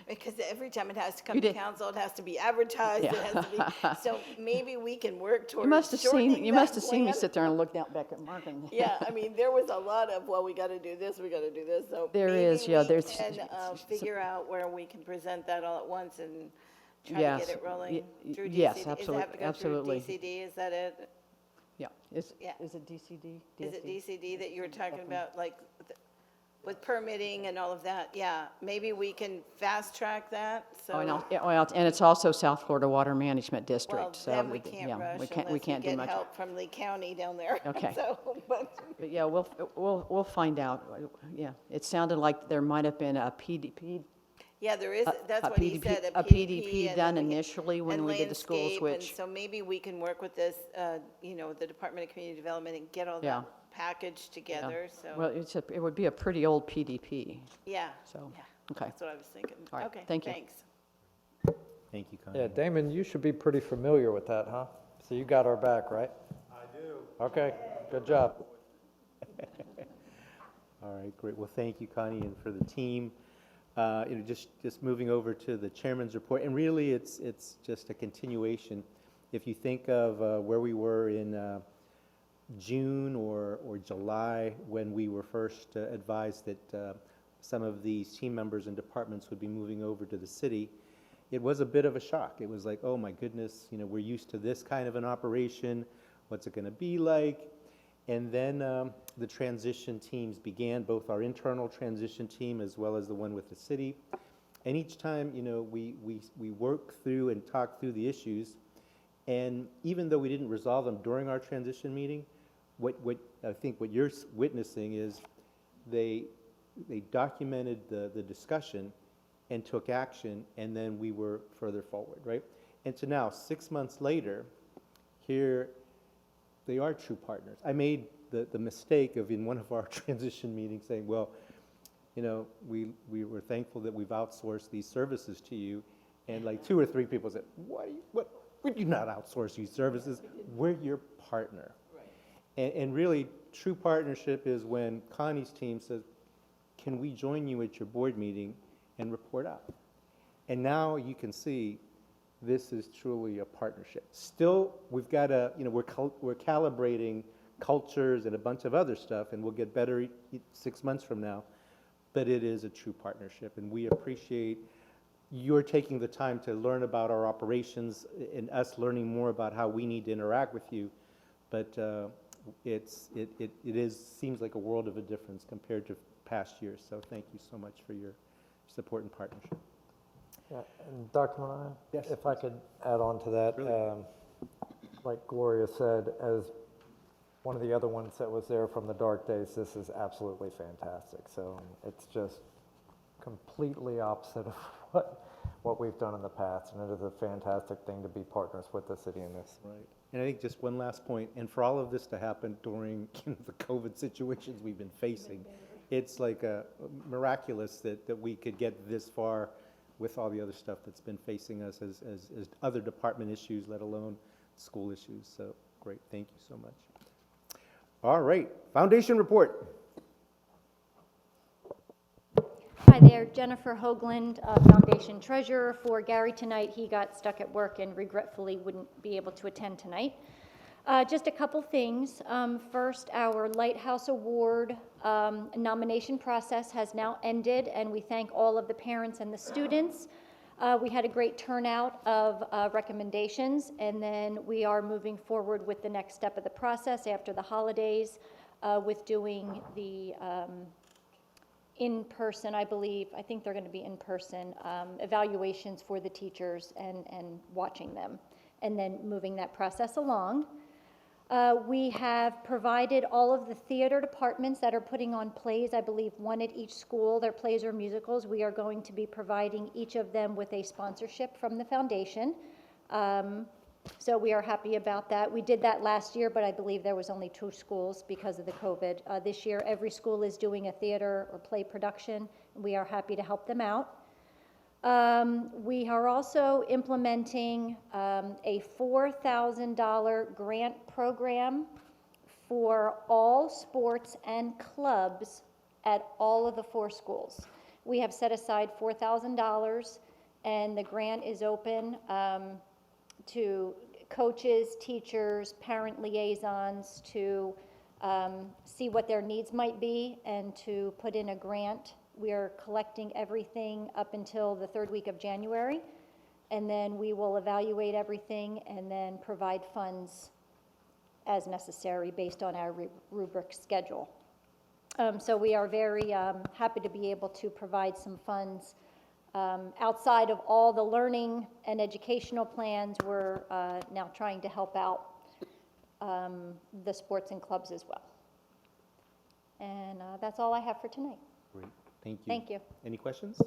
because every time it has to come to council, it has to be advertised, it has to be, so maybe we can work towards You must have seen me plan. sit there and look down back at Mark. And Yeah, I mean, there was a lot of, well, we got to do this, we got to do this, so There maybe is, yeah, we there's can figure out where we can present that all at once and try to Yes, get it rolling through DCD. yes, Does it have to go absolutely. through DCD, is that it? Yeah. Yeah. Is it DCD? Is it DCD that you were talking about, like, with permitting and all of that? Yeah, maybe we can fast track that, so. Oh, and it's also South Florida Water Management Well, District. So then we can't rush we unless we can't do get much. help from the county down there. Okay. So, but, But yeah, we'll find out. Yeah, it sounded like there might have been a PDP. yeah, there is, that's a what he PDP said, a PDP and done then initially when and we did the school landscape, and switch. so maybe we can work with this, the Department of Community Development and get all Yeah. that packaged together, so. Well, it would be a pretty old PDP. Yeah. So, Yeah, okay. that's what I was thinking. All right, Okay, thank you. thanks. Thank you, Connie. Yeah, Damon, you should be pretty familiar with that, huh? So you got our back, right? I do. Okay, good job. All right, great. Well, thank you, Connie, and for the team. Just moving over to the chairman's report, and really it's just a continuation. If you think of where we were in June or July when we were first advised that some of these team members and departments would be moving over to the city, it was a bit of a shock. It was like, oh my goodness, we're used to this kind of an operation. What's it going to be like? And then the transition teams began, both our internal transition team as well as the one with the city. And each time, we work through and talk through the issues, And even though we didn't resolve them during our transition meeting, what I think what you're witnessing is they documented the discussion and took action, and then we were further forward, right? And so now, 6 months later, here, they are true partners. I made the mistake of, in one of our transition meetings, saying, well, you know, we were thankful that we've outsourced these services to you, and like 2 or 3 people said, we do not outsource these services, we're your partner. And really, true partnership is when Connie's team says, can we join you at your board meeting and report out? And now you can see this is truly a partnership. Still, we've got to, you know, we're calibrating cultures and a bunch of other stuff, and we'll get better 6 months from now, but it is a true partnership, and we appreciate you're taking the time to learn about our operations and us learning more about how we need to interact with you, but it seems like a world of a difference compared to past years, so thank you so much for your support and partnership. Yeah, and Dr. Monahan? Yes. If I could add on to that, Really? like Gloria said, as one of the other ones that was there from the dark days, this is absolutely fantastic. So it's just completely opposite of what we've done in the past, and it is a fantastic thing to be partners with the city in this. Right. And I think just one last point, and for all of this to happen during the COVID situations we've been facing, it's like miraculous that we could get this far with all the other stuff that's been facing us as other department issues, let alone school issues. So great, thank you so much. All right, foundation report. Hi there, Jennifer Hoagland, Foundation Treasurer for Gary tonight. He got stuck at work and regretfully wouldn't be able to attend tonight. Just a couple things. First, our Lighthouse Award nomination process has now ended, and we thank all of the parents and the students. We had a great turnout of recommendations, and then we are moving forward with the next step of the process after the holidays with doing the in-person, I think they're going to be in-person evaluations for the teachers and watching them, and then moving that process along. We have provided all of the theater departments that are putting on plays, I believe one at each school, their plays or musicals. We are going to be providing each of them with a sponsorship from the foundation. So we are happy about that. We did that last year, but I believe there was only 2 schools because of the COVID. This year, every school is doing a theater or play production, and we are happy to help them out. We are also implementing a $4,000 grant program for all sports and clubs at all of the 4 schools. We have set aside $4,000, and the grant is open to coaches, teachers, parent liaisons to see what their needs might be and to put in a grant. We are collecting everything up until the 3rd week of January, and then we will evaluate everything and then provide funds as necessary based on our rubric schedule. So we are very happy to be able to provide some funds outside of all the learning and educational plans. We're now trying to help out the sports and clubs as well. And that's all I have for tonight. Great, thank you. Thank you. Any questions?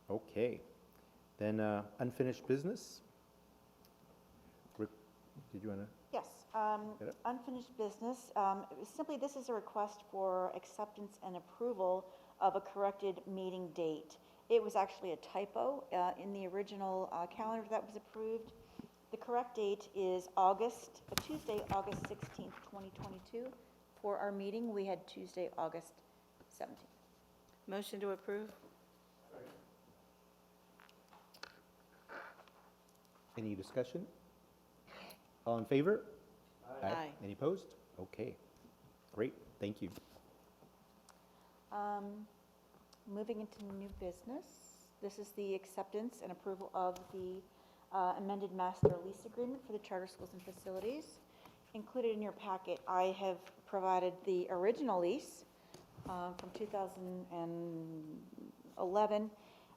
Okay, then unfinished business. Did you want to? Yes, unfinished business. Simply, this is a request for acceptance and approval of a corrected meeting date. It was actually a typo in the original calendar that was approved. The correct date is Tuesday, August 16th, 2022. For our meeting, we had Tuesday, August 17th. Motion to approve? Any discussion? All in favor? Aye. Any opposed? Okay, great, thank you. Moving into new business, this is the acceptance and approval of the amended master lease agreement for the charter schools and facilities. Included in your packet, I have provided the original lease from 2011.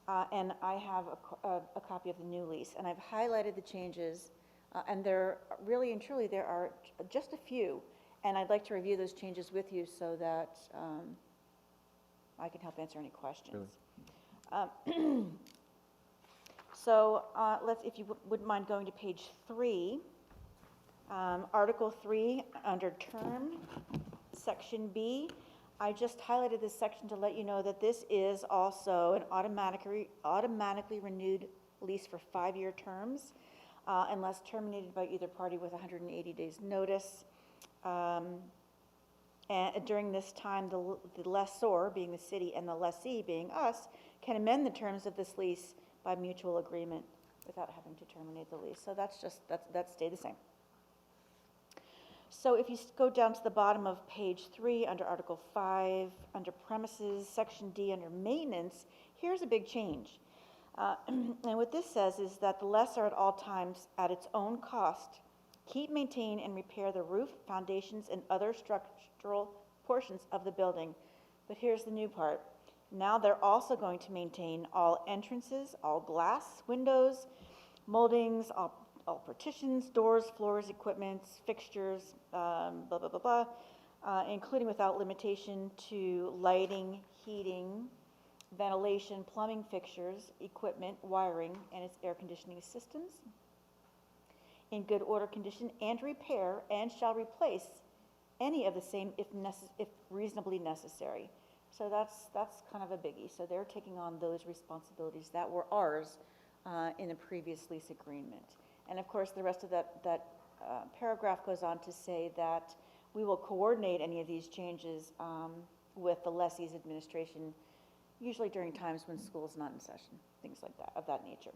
And I have a copy of the new lease, and I've highlighted the changes, and there, really and truly, there are just a few, and I'd like to review those changes with you so that I can help answer any questions. So if you wouldn't mind going to page 3, Article 3, under term, Section B. I just highlighted this section to let you know that this is also an automatically renewed lease for 5-year terms, unless terminated by either party with 180 days notice. And during this time, the lessor, being the city, and the lessee, being us, can amend the terms of this lease by mutual agreement without having to terminate the lease. So that stayed the same. So if you go down to the bottom of page 3, under Article 5, under premises, Section D, under maintenance, here's a big change. And what this says is that the lessor at all times, at its own cost, keep, maintain, and repair the roof, foundations, and other structural portions of the building. But here's the new part. Now they're also going to maintain all entrances, all glass, windows, moldings, all partitions, doors, floors, equipments, fixtures, blah, blah, blah, blah, including without limitation to lighting, heating, ventilation, plumbing fixtures, equipment, wiring, and its air conditioning systems in good order, condition, and repair, and shall replace any of the same if reasonably necessary. So that's kind of a biggie. So they're taking on those responsibilities that were ours in the previous lease agreement. And of course, the rest of that paragraph goes on to say that we will coordinate any of these changes with the lessee's administration, usually during times when school's not in session, things like that, of that nature.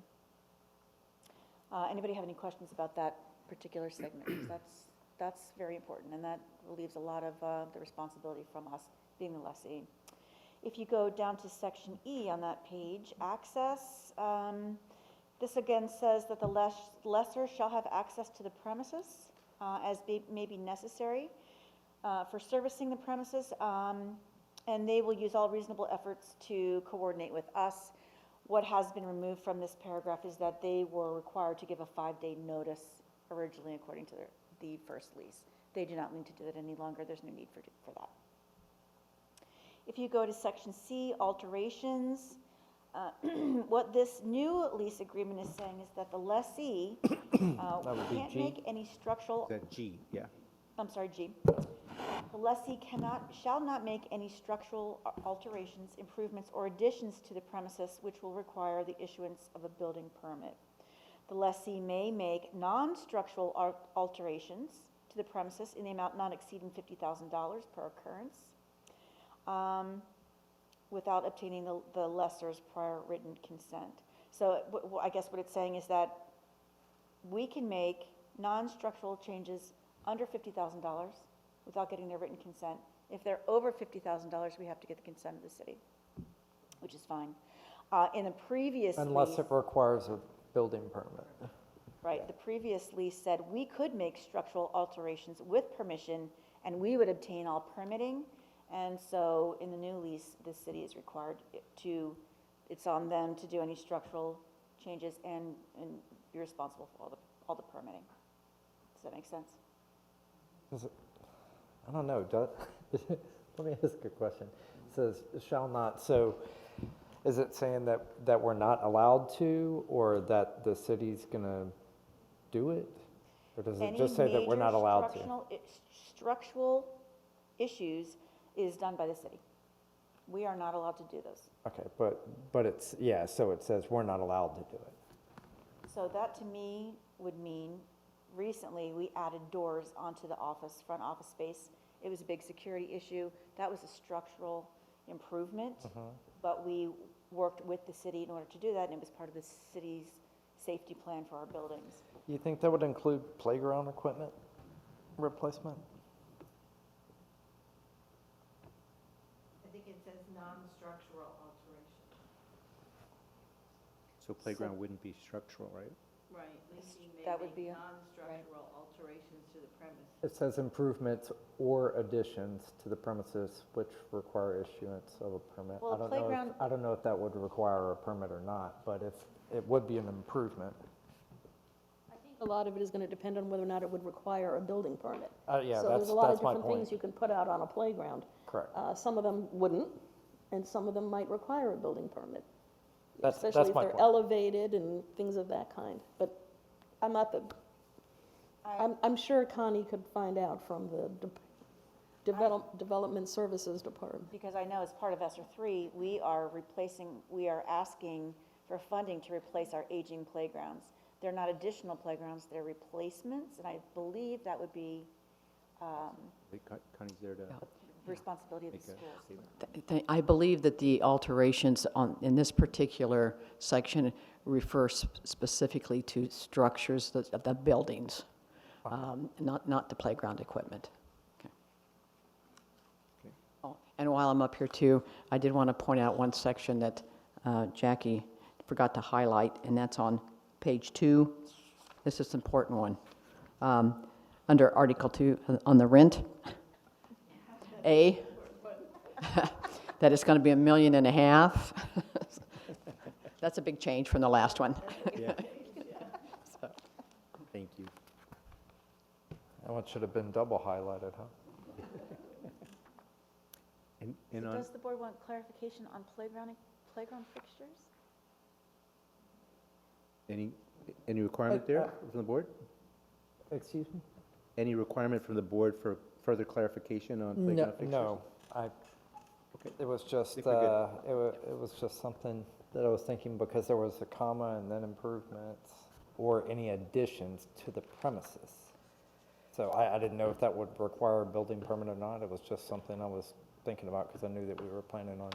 Anybody have any questions about that particular segment? 'Cause that's very important, and that relieves a lot of the responsibility from us being the lessee. If you go down to Section E on that page, access, this again says that the lessor shall have access to the premises as may be necessary for servicing the premises, and they will use all reasonable efforts to coordinate with us. What has been removed from this paragraph is that they were required to give a 5-day notice originally according to the first lease. They do not need to do that any longer. There's no need for that. If you go to Section C, alterations, what this new lease agreement is saying is that the lessee can't make any structural. Is that G? Yeah. I'm sorry, G. The lessee shall not make any structural alterations, improvements, or additions to the premises which will require the issuance of a building permit. The lessee may make non-structural alterations to the premises in the amount not exceeding $50,000 per occurrence, without obtaining the lessor's prior written consent. So I guess what it's saying is that we can make non-structural changes under $50,000 without getting their written consent. If they're over $50,000, we have to get the consent of the city, which is fine. In the previous Unless lease, it requires a building permit. right, the previous lease said we could make structural alterations with permission, and we would obtain all permitting. And so in the new lease, the city is required it's on them to do any structural changes and be responsible for all the permitting. Does that make sense? I don't know, let me ask a question. It says, shall not, so is it saying that we're not allowed to, or that the city's gonna do it? Or does it just say that we're not allowed to? Structural issues is done by the city. We are not allowed to do those. Okay, but it's, yeah, so it says we're not allowed to do it. So that to me would mean, recently we added doors onto the front office space. It was a big security issue. That was a structural improvement, but we worked with the city in order to do that, and it was part of the city's safety plan for our buildings. You think that would include playground equipment replacement? I think it says non-structural alteration. So playground wouldn't be structural, right? Right, Lease may That would be make a- non-structural alterations to the premise. It says improvements or additions to the premises which require issuance of a permit. Well, I don't know if- playground- I don't know if that would require a permit or not, but if, it would be an improvement. A lot of it is going to depend on whether or not it would require a building permit. Yeah, So there's a lot of that's my different things point. you can put out on a playground. Correct. Some of them wouldn't, and some of them might require a building permit. That's Especially if my they're point. elevated and things of that kind. But I'm not the, I'm sure Connie could find out from the Development Services Department. Because I know as part of ESSER 3, we are asking for funding to replace our aging playgrounds. They're not additional playgrounds, they're replacements, and I believe that would be Connie's there to. responsibility of the Make a schools. statement. I believe that the alterations in this particular section refer specifically to structures, the buildings, not the playground equipment. Okay. Oh, and while I'm up here too, I did want to point out one section that Jackie forgot to highlight, and that's on page 2. This is an important one. Under Article 2, on the rent, A, that it's going to be $1.5 million. That's a big change from the last one. Yeah. Thank you. That one should have been double highlighted, huh? And on, Does the board want clarification on playground fixtures? any requirement there from the board? Excuse me? Any requirement from the board for further clarification on playground fixtures? No, Okay. it was just, think it we're good. was just something that I was thinking because there was a comma and then improvements or any additions to the premises. So I didn't know if that would require a building permit or not. It was just something I was thinking about because I knew that we were planning on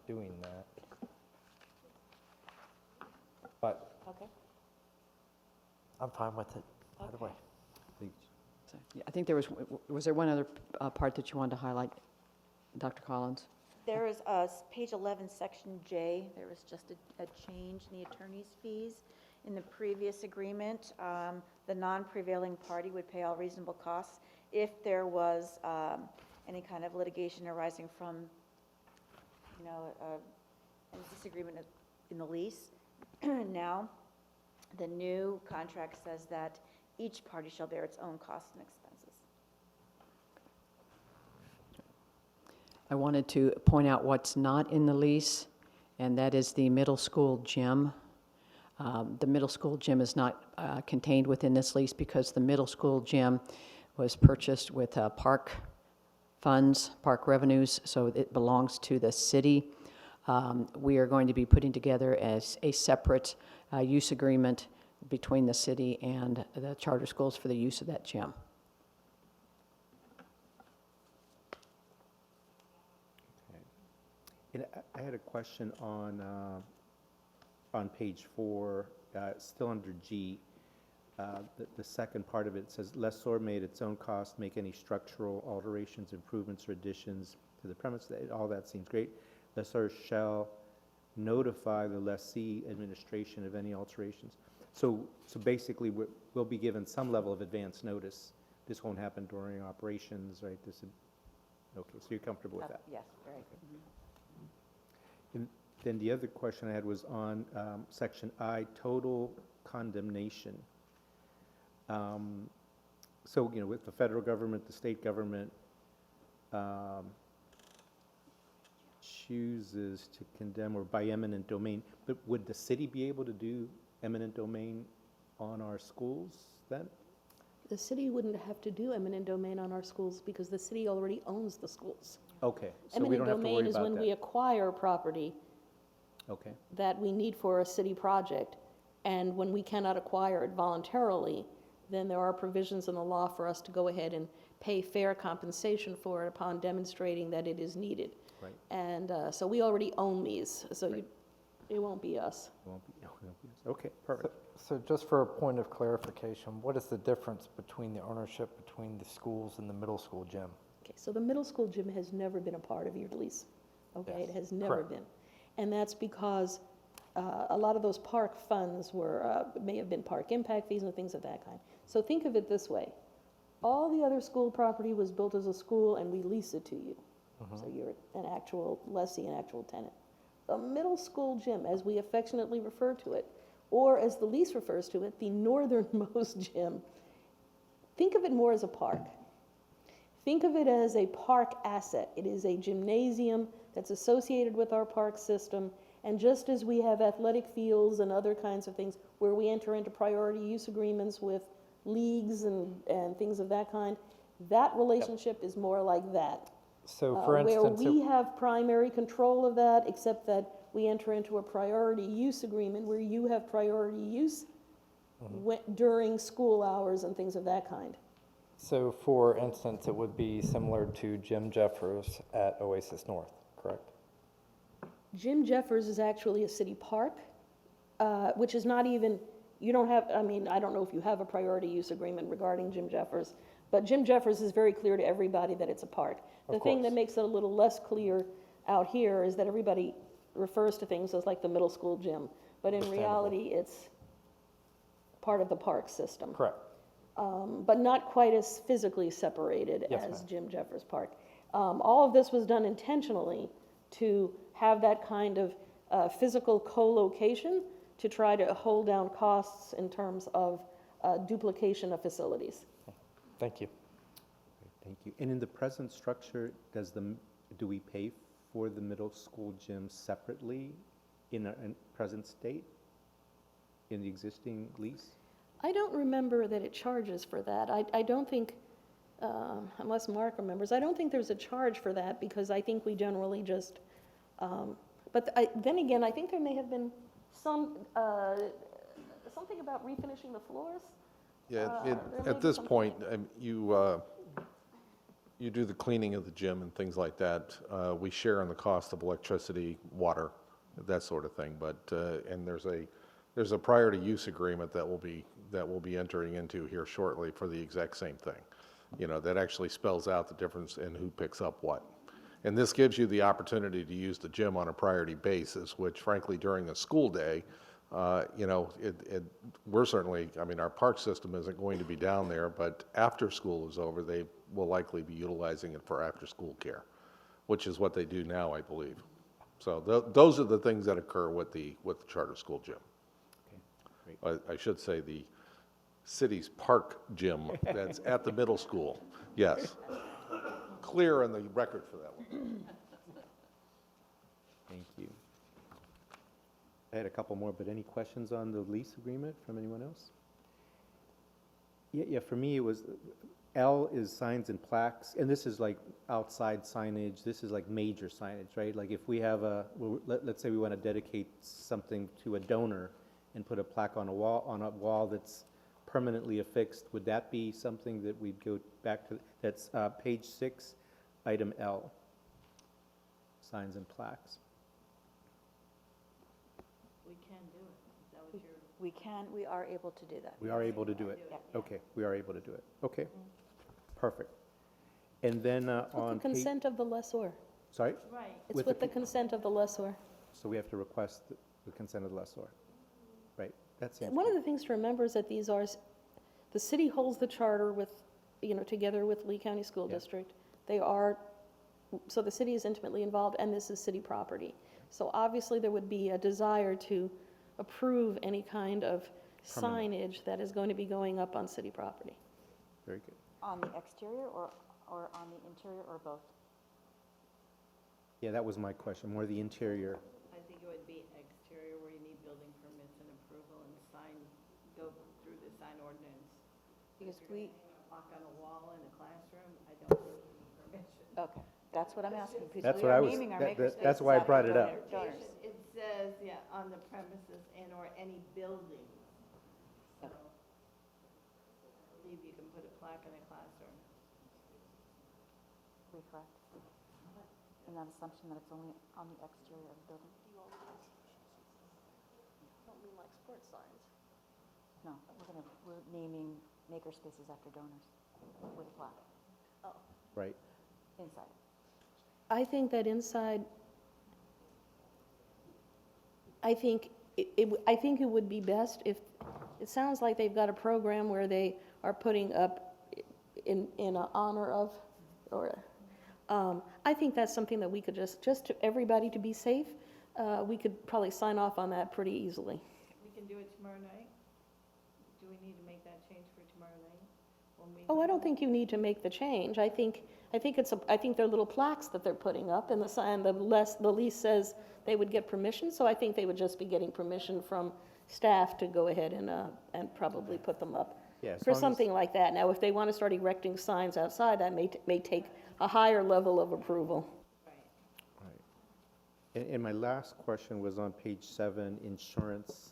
doing that. But Okay. I'm fine with it, either way. So, yeah, I think there was there one other part that you wanted to highlight, Dr. Collins? There is page 11, section J, there was just a change in the attorney's fees. In the previous agreement, the non-prevailing party would pay all reasonable costs if there was any kind of litigation arising from, a disagreement in the lease. Now, the new contract says that each party shall bear its own costs and expenses. I wanted to point out what's not in the lease, and that is the middle school gym. The middle school gym is not contained within this lease because the middle school gym was purchased with park funds, park revenues, so it belongs to the city. We are going to be putting together as a separate use agreement between the city and the charter schools for the use of that gym. And I had a question on page 4, still under G. The second part of it says, lessor may at its own cost make any structural alterations, improvements, or additions to the premise. All that seems great. Lessor shall notify the lessee administration of any alterations. So basically, we'll be given some level of advance notice. This won't happen during operations, right? Okay, so you're comfortable with that? Yes, very. And then the other question I had was on section I, total condemnation. So, with the federal government, the state government chooses to condemn or by eminent domain, but would the city be able to do eminent domain on our schools then? The city wouldn't have to do eminent domain on our schools because the city already owns the schools. Okay, so we don't have to worry Eminent domain is about when we that. acquire property Okay, that we need for a city project, and when we cannot acquire it voluntarily, then there are provisions in the law for us to go ahead and pay fair compensation for it upon demonstrating that it is needed. right. And so we already own these, so it won't be us. It won't be- no, it won't be- Okay, perfect. So just for a point of clarification, what is the difference between the ownership between the schools and the middle school gym? Okay, so the middle school gym has never been a part of your lease, okay? It Yes, has never correct. been. And that's because a lot of those park funds were, may have been park impact fees and things of that kind. So think of it this way. All the other school property was built as a school and we lease it to you. So you're an actual lessee, an actual tenant. The middle school gym, as we affectionately refer to it, or as the lease refers to it, the northernmost gym, think of it more as a park. Think of it as a park asset. It is a gymnasium that's associated with our park system. And just as we have athletic fields and other kinds of things where we enter into priority use agreements with leagues and things of that kind, that relationship is more like that. So for instance, where we have primary control of that, except that we enter into a priority use agreement where you have priority use during school hours and things of that kind. so for instance, it would be similar to Jim Jeffers at Oasis North, correct? Jim Jeffers is actually a city park, which is not even, you don't have, I mean, I don't know if you have a priority use agreement regarding Jim Jeffers, but Jim Jeffers is very clear to everybody that it's a park. The thing that makes it a little less clear out here is that everybody refers to things as like the middle school gym, but in reality, it's part of the park system. Correct. But not quite as physically separated Yes, as ma'am. Jim Jeffers Park. All of this was done intentionally to have that kind of physical co-location to try to hold down costs in terms of duplication of facilities. Thank you. Thank you. And in the present structure, do we pay for the middle school gym separately in present state, in the existing lease? I don't remember that it charges for that. I don't think, unless Mark remembers, I don't think there's a charge for that because I think we generally just, then again, I think there may have been something about refinishing the floors. Yeah, at this point, you do the cleaning of the gym and things like that. We share on the cost of electricity, water, that sort of thing. But and there's a priority use agreement that we'll be entering into here shortly for the exact same thing. You know, that actually spells out the difference in who picks up what. And this gives you the opportunity to use the gym on a priority basis, which frankly during the school day, you know, we're certainly, I mean, our park system isn't going to be down there, but after school is over, they will likely be utilizing it for after-school care, which is what they do now, I believe. So those are the things that occur with the charter school gym. Okay, great. I should say the city's park gym that's at the middle school, yes. Clear on the record for that one. Thank you. I had a couple more, but any questions on the lease agreement from anyone else? Yeah, for me, it was, L is signs and plaques, and this is like outside signage, this is like major signage, right? Like if we have let's say we want to dedicate something to a donor and put a plaque on a wall that's permanently affixed, would that be something that we'd go back to? That's page 6, item L, signs and plaques. We can do it. Is that what you're? We are able to do that. We are able to do it? Yeah. Okay, we are able to do it. Okay, perfect. And then on With the consent of the lessor. Sorry? Right. It's with the consent of the lessor. So we have to request the consent of the lessor. Right, that seems. One of the things to remember is that these are, the city holds the charter with, together with Lee County School Yeah. District. So the city is intimately involved, and this is city property. So obviously, there would be a desire to approve any kind of signage that is going to be going up on city property. Very good. On the exterior or on the interior or both? Yeah, that was my question, more the interior. I think it would be exterior where you need building permits and approval and go through the sign ordinance. Because If you're gonna hang a clock on a wall in a classroom, I don't need permission. Okay, that's what I'm asking. because That's we what are I was- naming our that- makerspaces that's why I after brought it up. donors. It says, yeah, on the premises and/or any building. So, Okay. I believe you can put a plaque in a classroom. We correct? In that assumption that it's only on the exterior of the building? Don't mean like sports signs. No, we're naming makerspaces after donors with a plaque Right. inside. I think that inside, I think I think it would be best if, it sounds like they've got a program where they are putting up in honor of, or, I think that's something that we could just to everybody to be safe, we could probably sign off on that pretty easily. We can do it tomorrow night? Do we need to make that change for tomorrow night? Oh, I don't think you need to make the change. I think they're little plaques that they're putting up, and the lease says they would get permission, so I think they would just be getting permission from staff to go ahead and probably put them up. Yeah, as For long as- something like that. Now, if they want to start erecting signs outside, that may take a higher level of approval. And my last question was on page 7, insurance.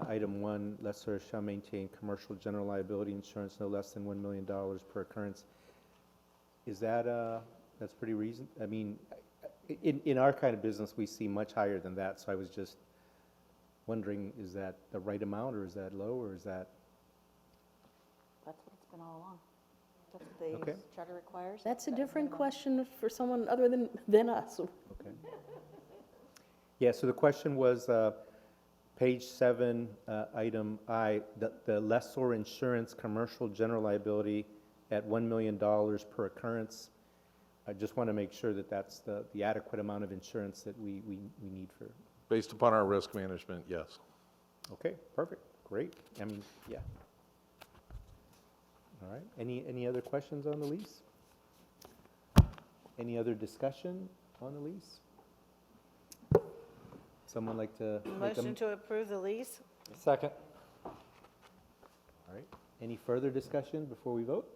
Item 1, lessor shall maintain commercial general liability insurance no less than $1 million per occurrence. Is that, that's pretty reason, I mean, in our kind of business, we see much higher than that, so I was just wondering, is that the right amount, or is that low, or is that? That's what it's been all along. That's what the Okay. charter requires. That's a different question for someone other than us. Okay. Yeah, so the question was, page 7, item I, the lessor insurance commercial general liability at $1 million per occurrence. I just want to make sure that that's the adequate amount of insurance that we need for. Based upon our risk management, yes. Okay, perfect, great. I mean, yeah. All right, any other questions on the lease? Any other discussion on the lease? Someone like to make a Motion to approve the lease? Second. All right, any further discussion before we vote?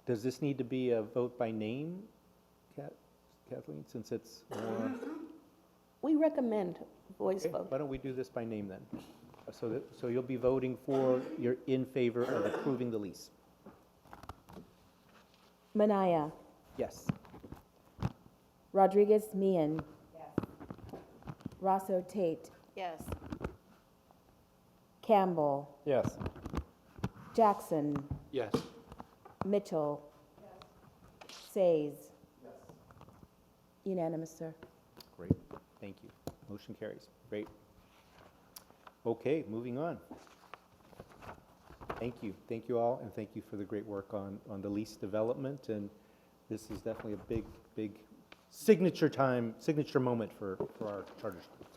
Does this need to be a vote by name, Kathleen, since it's more? We recommend voice Okay, vote. why don't we do this by name then? So you'll be voting you're in favor of approving the lease? Manaya, Yes. Rodriguez Mian. Rosso Tate, Yes. Campbell, Yes. Jackson, Yes. Mitchell. Says. Unanimous, sir. Great, thank you. Motion carries, great. Okay, moving on. Thank you all, and thank you for the great work on the lease development, and this is definitely a big signature moment for our charter schools.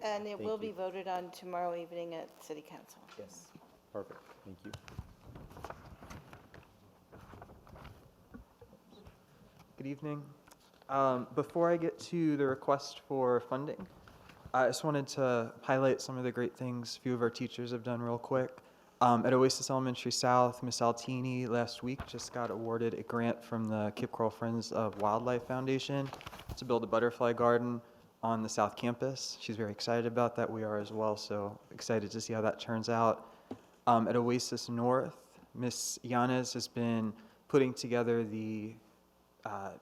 And it will Thank be you. voted on tomorrow evening at City Council. Yes, perfect, thank you. Good evening. Before I get to the request for funding, I just wanted to highlight some of the great things a few of our teachers have done real quick. At Oasis Elementary South, Miss Altini last week just got awarded a grant from the Cape Coral Friends of Wildlife Foundation to build a butterfly garden on the South Campus. She's very excited about that. We are as well, so excited to see how that turns out. At Oasis North, Miss Yanez has been putting together the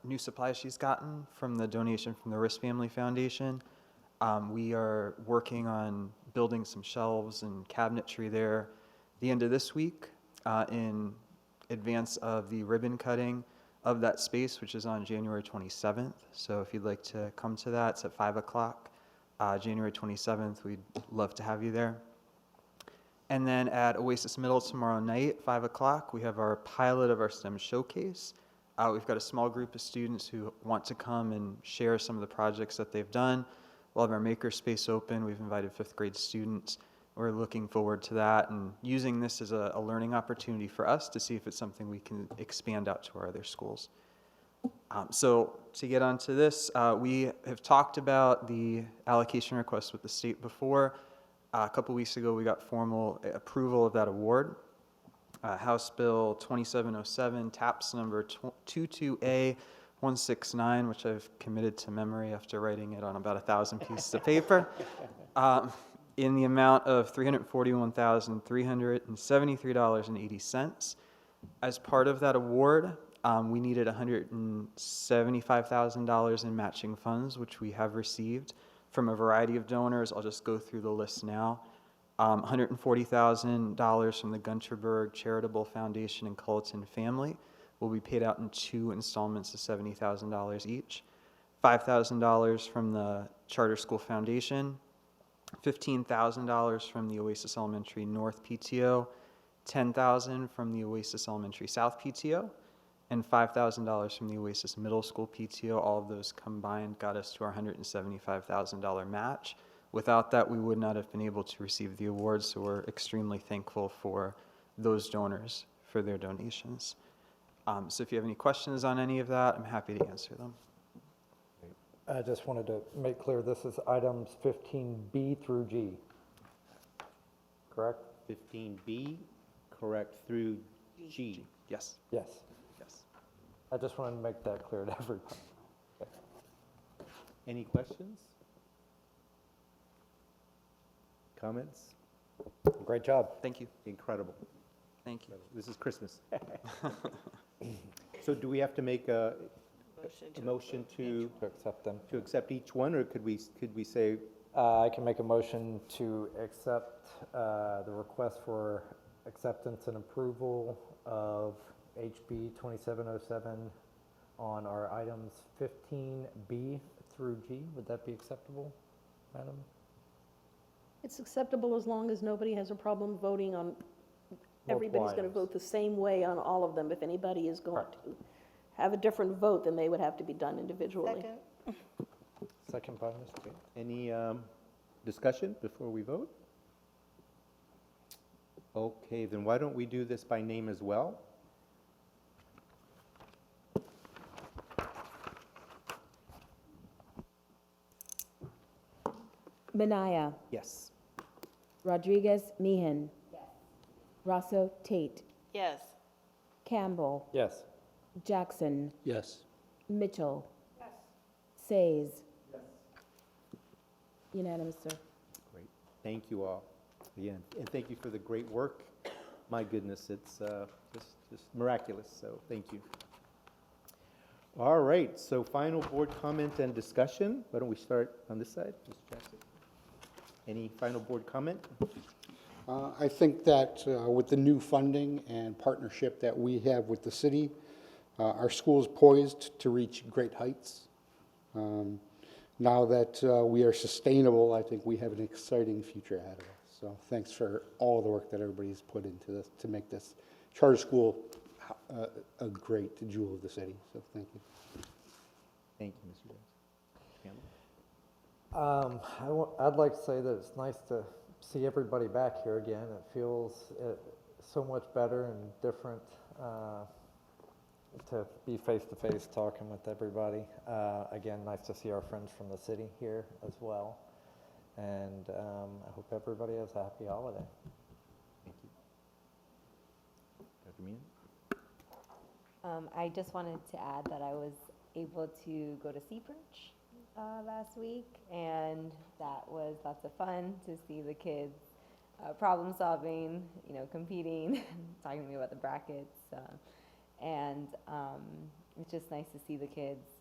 new supplies she's gotten from the donation from the Riss Family Foundation. We are working on building some shelves and cabinetry there the end of this week in advance of the ribbon cutting of that space, which is on January 27th. So if you'd like to come to that, it's at 5 o'clock, January 27th. We'd love to have you there. And then at Oasis Middle tomorrow night, 5 o'clock, we have our pilot of our STEM showcase. We've got a small group of students who want to come and share some of the projects that they've done. We'll have our makerspace open. We've invited 5th grade students. We're looking forward to that and using this as a learning opportunity for us to see if it's something we can expand out to our other schools. So to get onto this, we have talked about the allocation request with the state before. A couple weeks ago, we got formal approval of that award. House Bill 2707, TAPS number 22A169, which I've committed to memory after writing it on about 1,000 pieces of paper, in the amount of $341,373.80. As part of that award, we needed $175,000 in matching funds, which we have received from a variety of donors. I'll just go through the list now. $140,000 from the Gunterberg Charitable Foundation and Culleton family will be paid out in 2 installments of $70,000 each. $5,000 from the Charter School Foundation, $15,000 from the Oasis Elementary North PTO, $10,000 from the Oasis Elementary South PTO, and $5,000 from the Oasis Middle School PTO. All of those combined got us to our $175,000 match. Without that, we would not have been able to receive the award, so we're extremely thankful for those donors for their donations. So if you have any questions on any of that, I'm happy to answer them. I just wanted to make clear, this is items 15B through G, correct? 15B, correct, through G. Yes. Yes. Yes. I just wanted to make that clear to everybody. Any questions? Comments? Great job. Thank you. Incredible. Thank you. This is Christmas. So do we have to make a motion to accept them. to accept each one, or could we say, I can make a motion to accept the request for acceptance and approval of HB 2707 on our items 15B through G. Would that be acceptable, Madam? It's acceptable as long as nobody has a problem voting on, everybody's going to items. vote the same way on all of them. If anybody is going to have a different vote, then they would have to be done individually. Second. Second by Ms. Tate. any discussion before we vote? Okay, then why don't we do this by name as well? Minaya, Yes. Rodriguez Meehan, Rosso Tate, Yes. Campbell, Yes. Jackson, Yes. Mitchell, Says. Unanimous, sir. Great. Thank you all again, and thank you for the great work. My goodness, it's just miraculous, so thank you. All right, so final board comment and discussion. Why don't we start on this side, Mr. Jackson? Any final board comment? I think that with the new funding and partnership that we have with the city, our school is poised to reach great heights. Now that we are sustainable, I think we have an exciting future ahead of us. So thanks for all the work that everybody's put into this to make this charter school a great jewel of the city. So thank you. Thank you, Mr. Jackson. Campbell? I'd like to say that it's nice to see everybody back here again. It feels so much better and different to be face-to-face talking with everybody. Again, nice to see our friends from the city here as well. And I hope everybody has a happy holiday. Thank you. Dr. Meehan? I just wanted to add that I was able to go to Sea Perch last week, and that was lots of fun to see the kids problem solving, competing, talking to me about the brackets, and it's just nice to see the kids,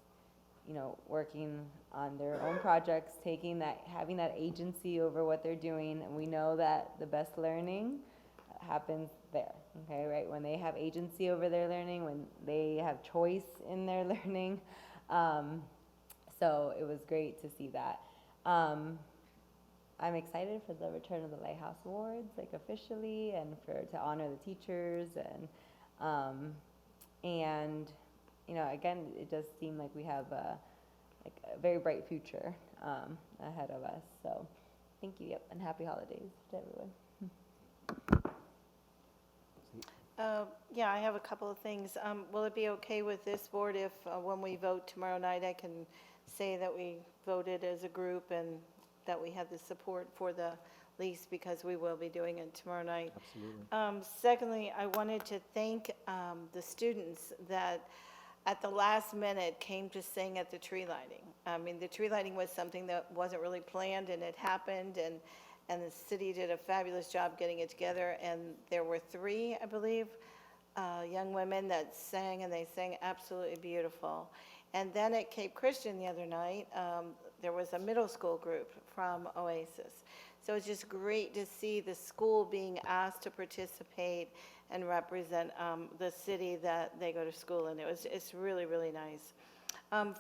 working on their own projects, having that agency over what they're doing, and we know that the best learning happens there, okay, right? When they have agency over their learning, when they have choice in their learning. So it was great to see that. I'm excited for the return of the Lighthouse Awards, officially, and to honor the teachers, and again, it does seem like we have a very bright future ahead of us. So, thank you. Yep, and happy holidays to everyone. Yeah, I have a couple of things. Will it be okay with this board if, when we vote tomorrow night, I can say that we voted as a group and that we have the support for the lease, because we will be doing it tomorrow night? Absolutely. Secondly, I wanted to thank the students that at the last minute came to sing at the tree lighting. I mean, the tree lighting was something that wasn't really planned, and it happened, and the city did a fabulous job getting it together, and there were 3, I believe, young women that sang, and they sang absolutely beautiful. And then at Cape Christian the other night, there was a middle school group from Oasis. So it's just great to see the school being asked to participate and represent the city that they go to school in. It's really, really nice.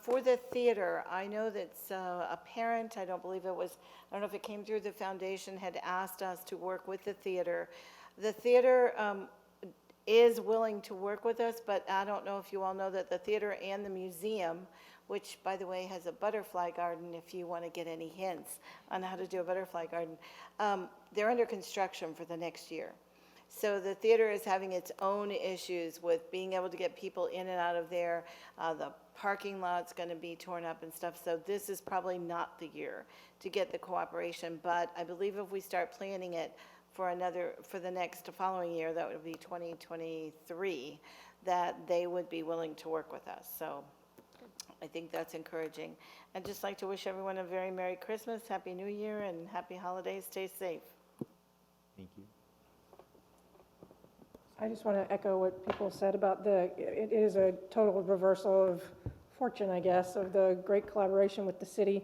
For the theater, I know that a parent, I don't know if it came through the foundation, had asked us to work with the theater. The theater is willing to work with us, but I don't know if you all know that the theater and the museum, which, by the way, has a butterfly garden, if you want to get any hints on how to do a butterfly garden, they're under construction for the next year. So the theater is having its own issues with being able to get people in and out of there. The parking lot's going to be torn up and stuff, so this is probably not the year to get the cooperation, but I believe if we start planning it for the next following year, that would be 2023, that they would be willing to work with us. So I think that's encouraging. I'd just like to wish everyone a very Merry Christmas, Happy New Year, and Happy Holidays. Stay safe. Thank you. I just want to echo what people said about it is a total reversal of fortune, I guess, of the great collaboration with the city,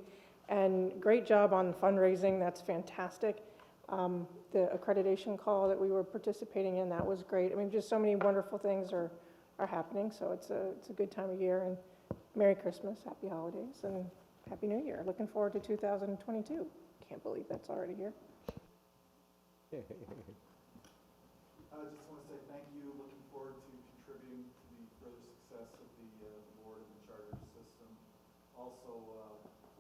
and great job on fundraising. That's fantastic. The accreditation call that we were participating in, that was great. I mean, just so many wonderful things are happening, so it's a good time of year, and Merry Christmas, Happy Holidays, and Happy New Year. Looking forward to 2022. Can't believe that's already here. I just want to say thank you. Looking forward to contributing to the further success of the board and the charter system. Also,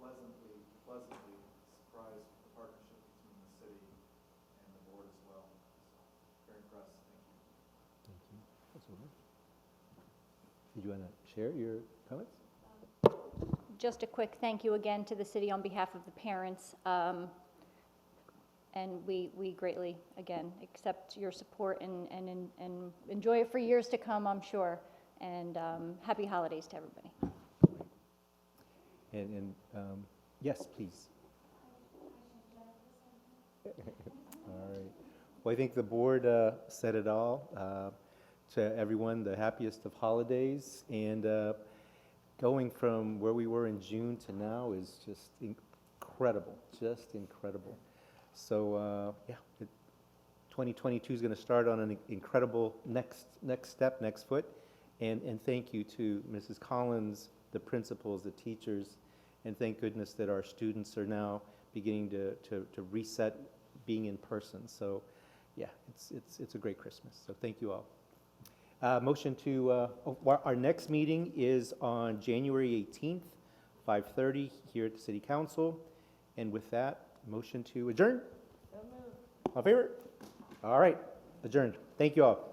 pleasantly surprised with the partnership between the city and the board as well. So, very impressed. Thank you. Thank you. Did you want to share your comments? Just a quick thank you again to the city on behalf of the parents. And we greatly, again, accept your support and enjoy it for years to come, I'm sure. And happy holidays to everybody. And yes, please. All right. Well, I think the board said it all. To everyone, the happiest of holidays. And going from where we were in June to now is just incredible, just incredible. So, yeah, 2022 is going to start on an incredible next step, next foot. And thank you to Mrs. Collins, the principals, the teachers, and thank goodness that our students are now beginning to reset being in person. So, yeah, it's a great Christmas. So thank you all. Motion to, our next meeting is on January 18th, 5:30 here at the City Council. And with that, motion to adjourn? All in favor? All right, adjourned. Thank you all.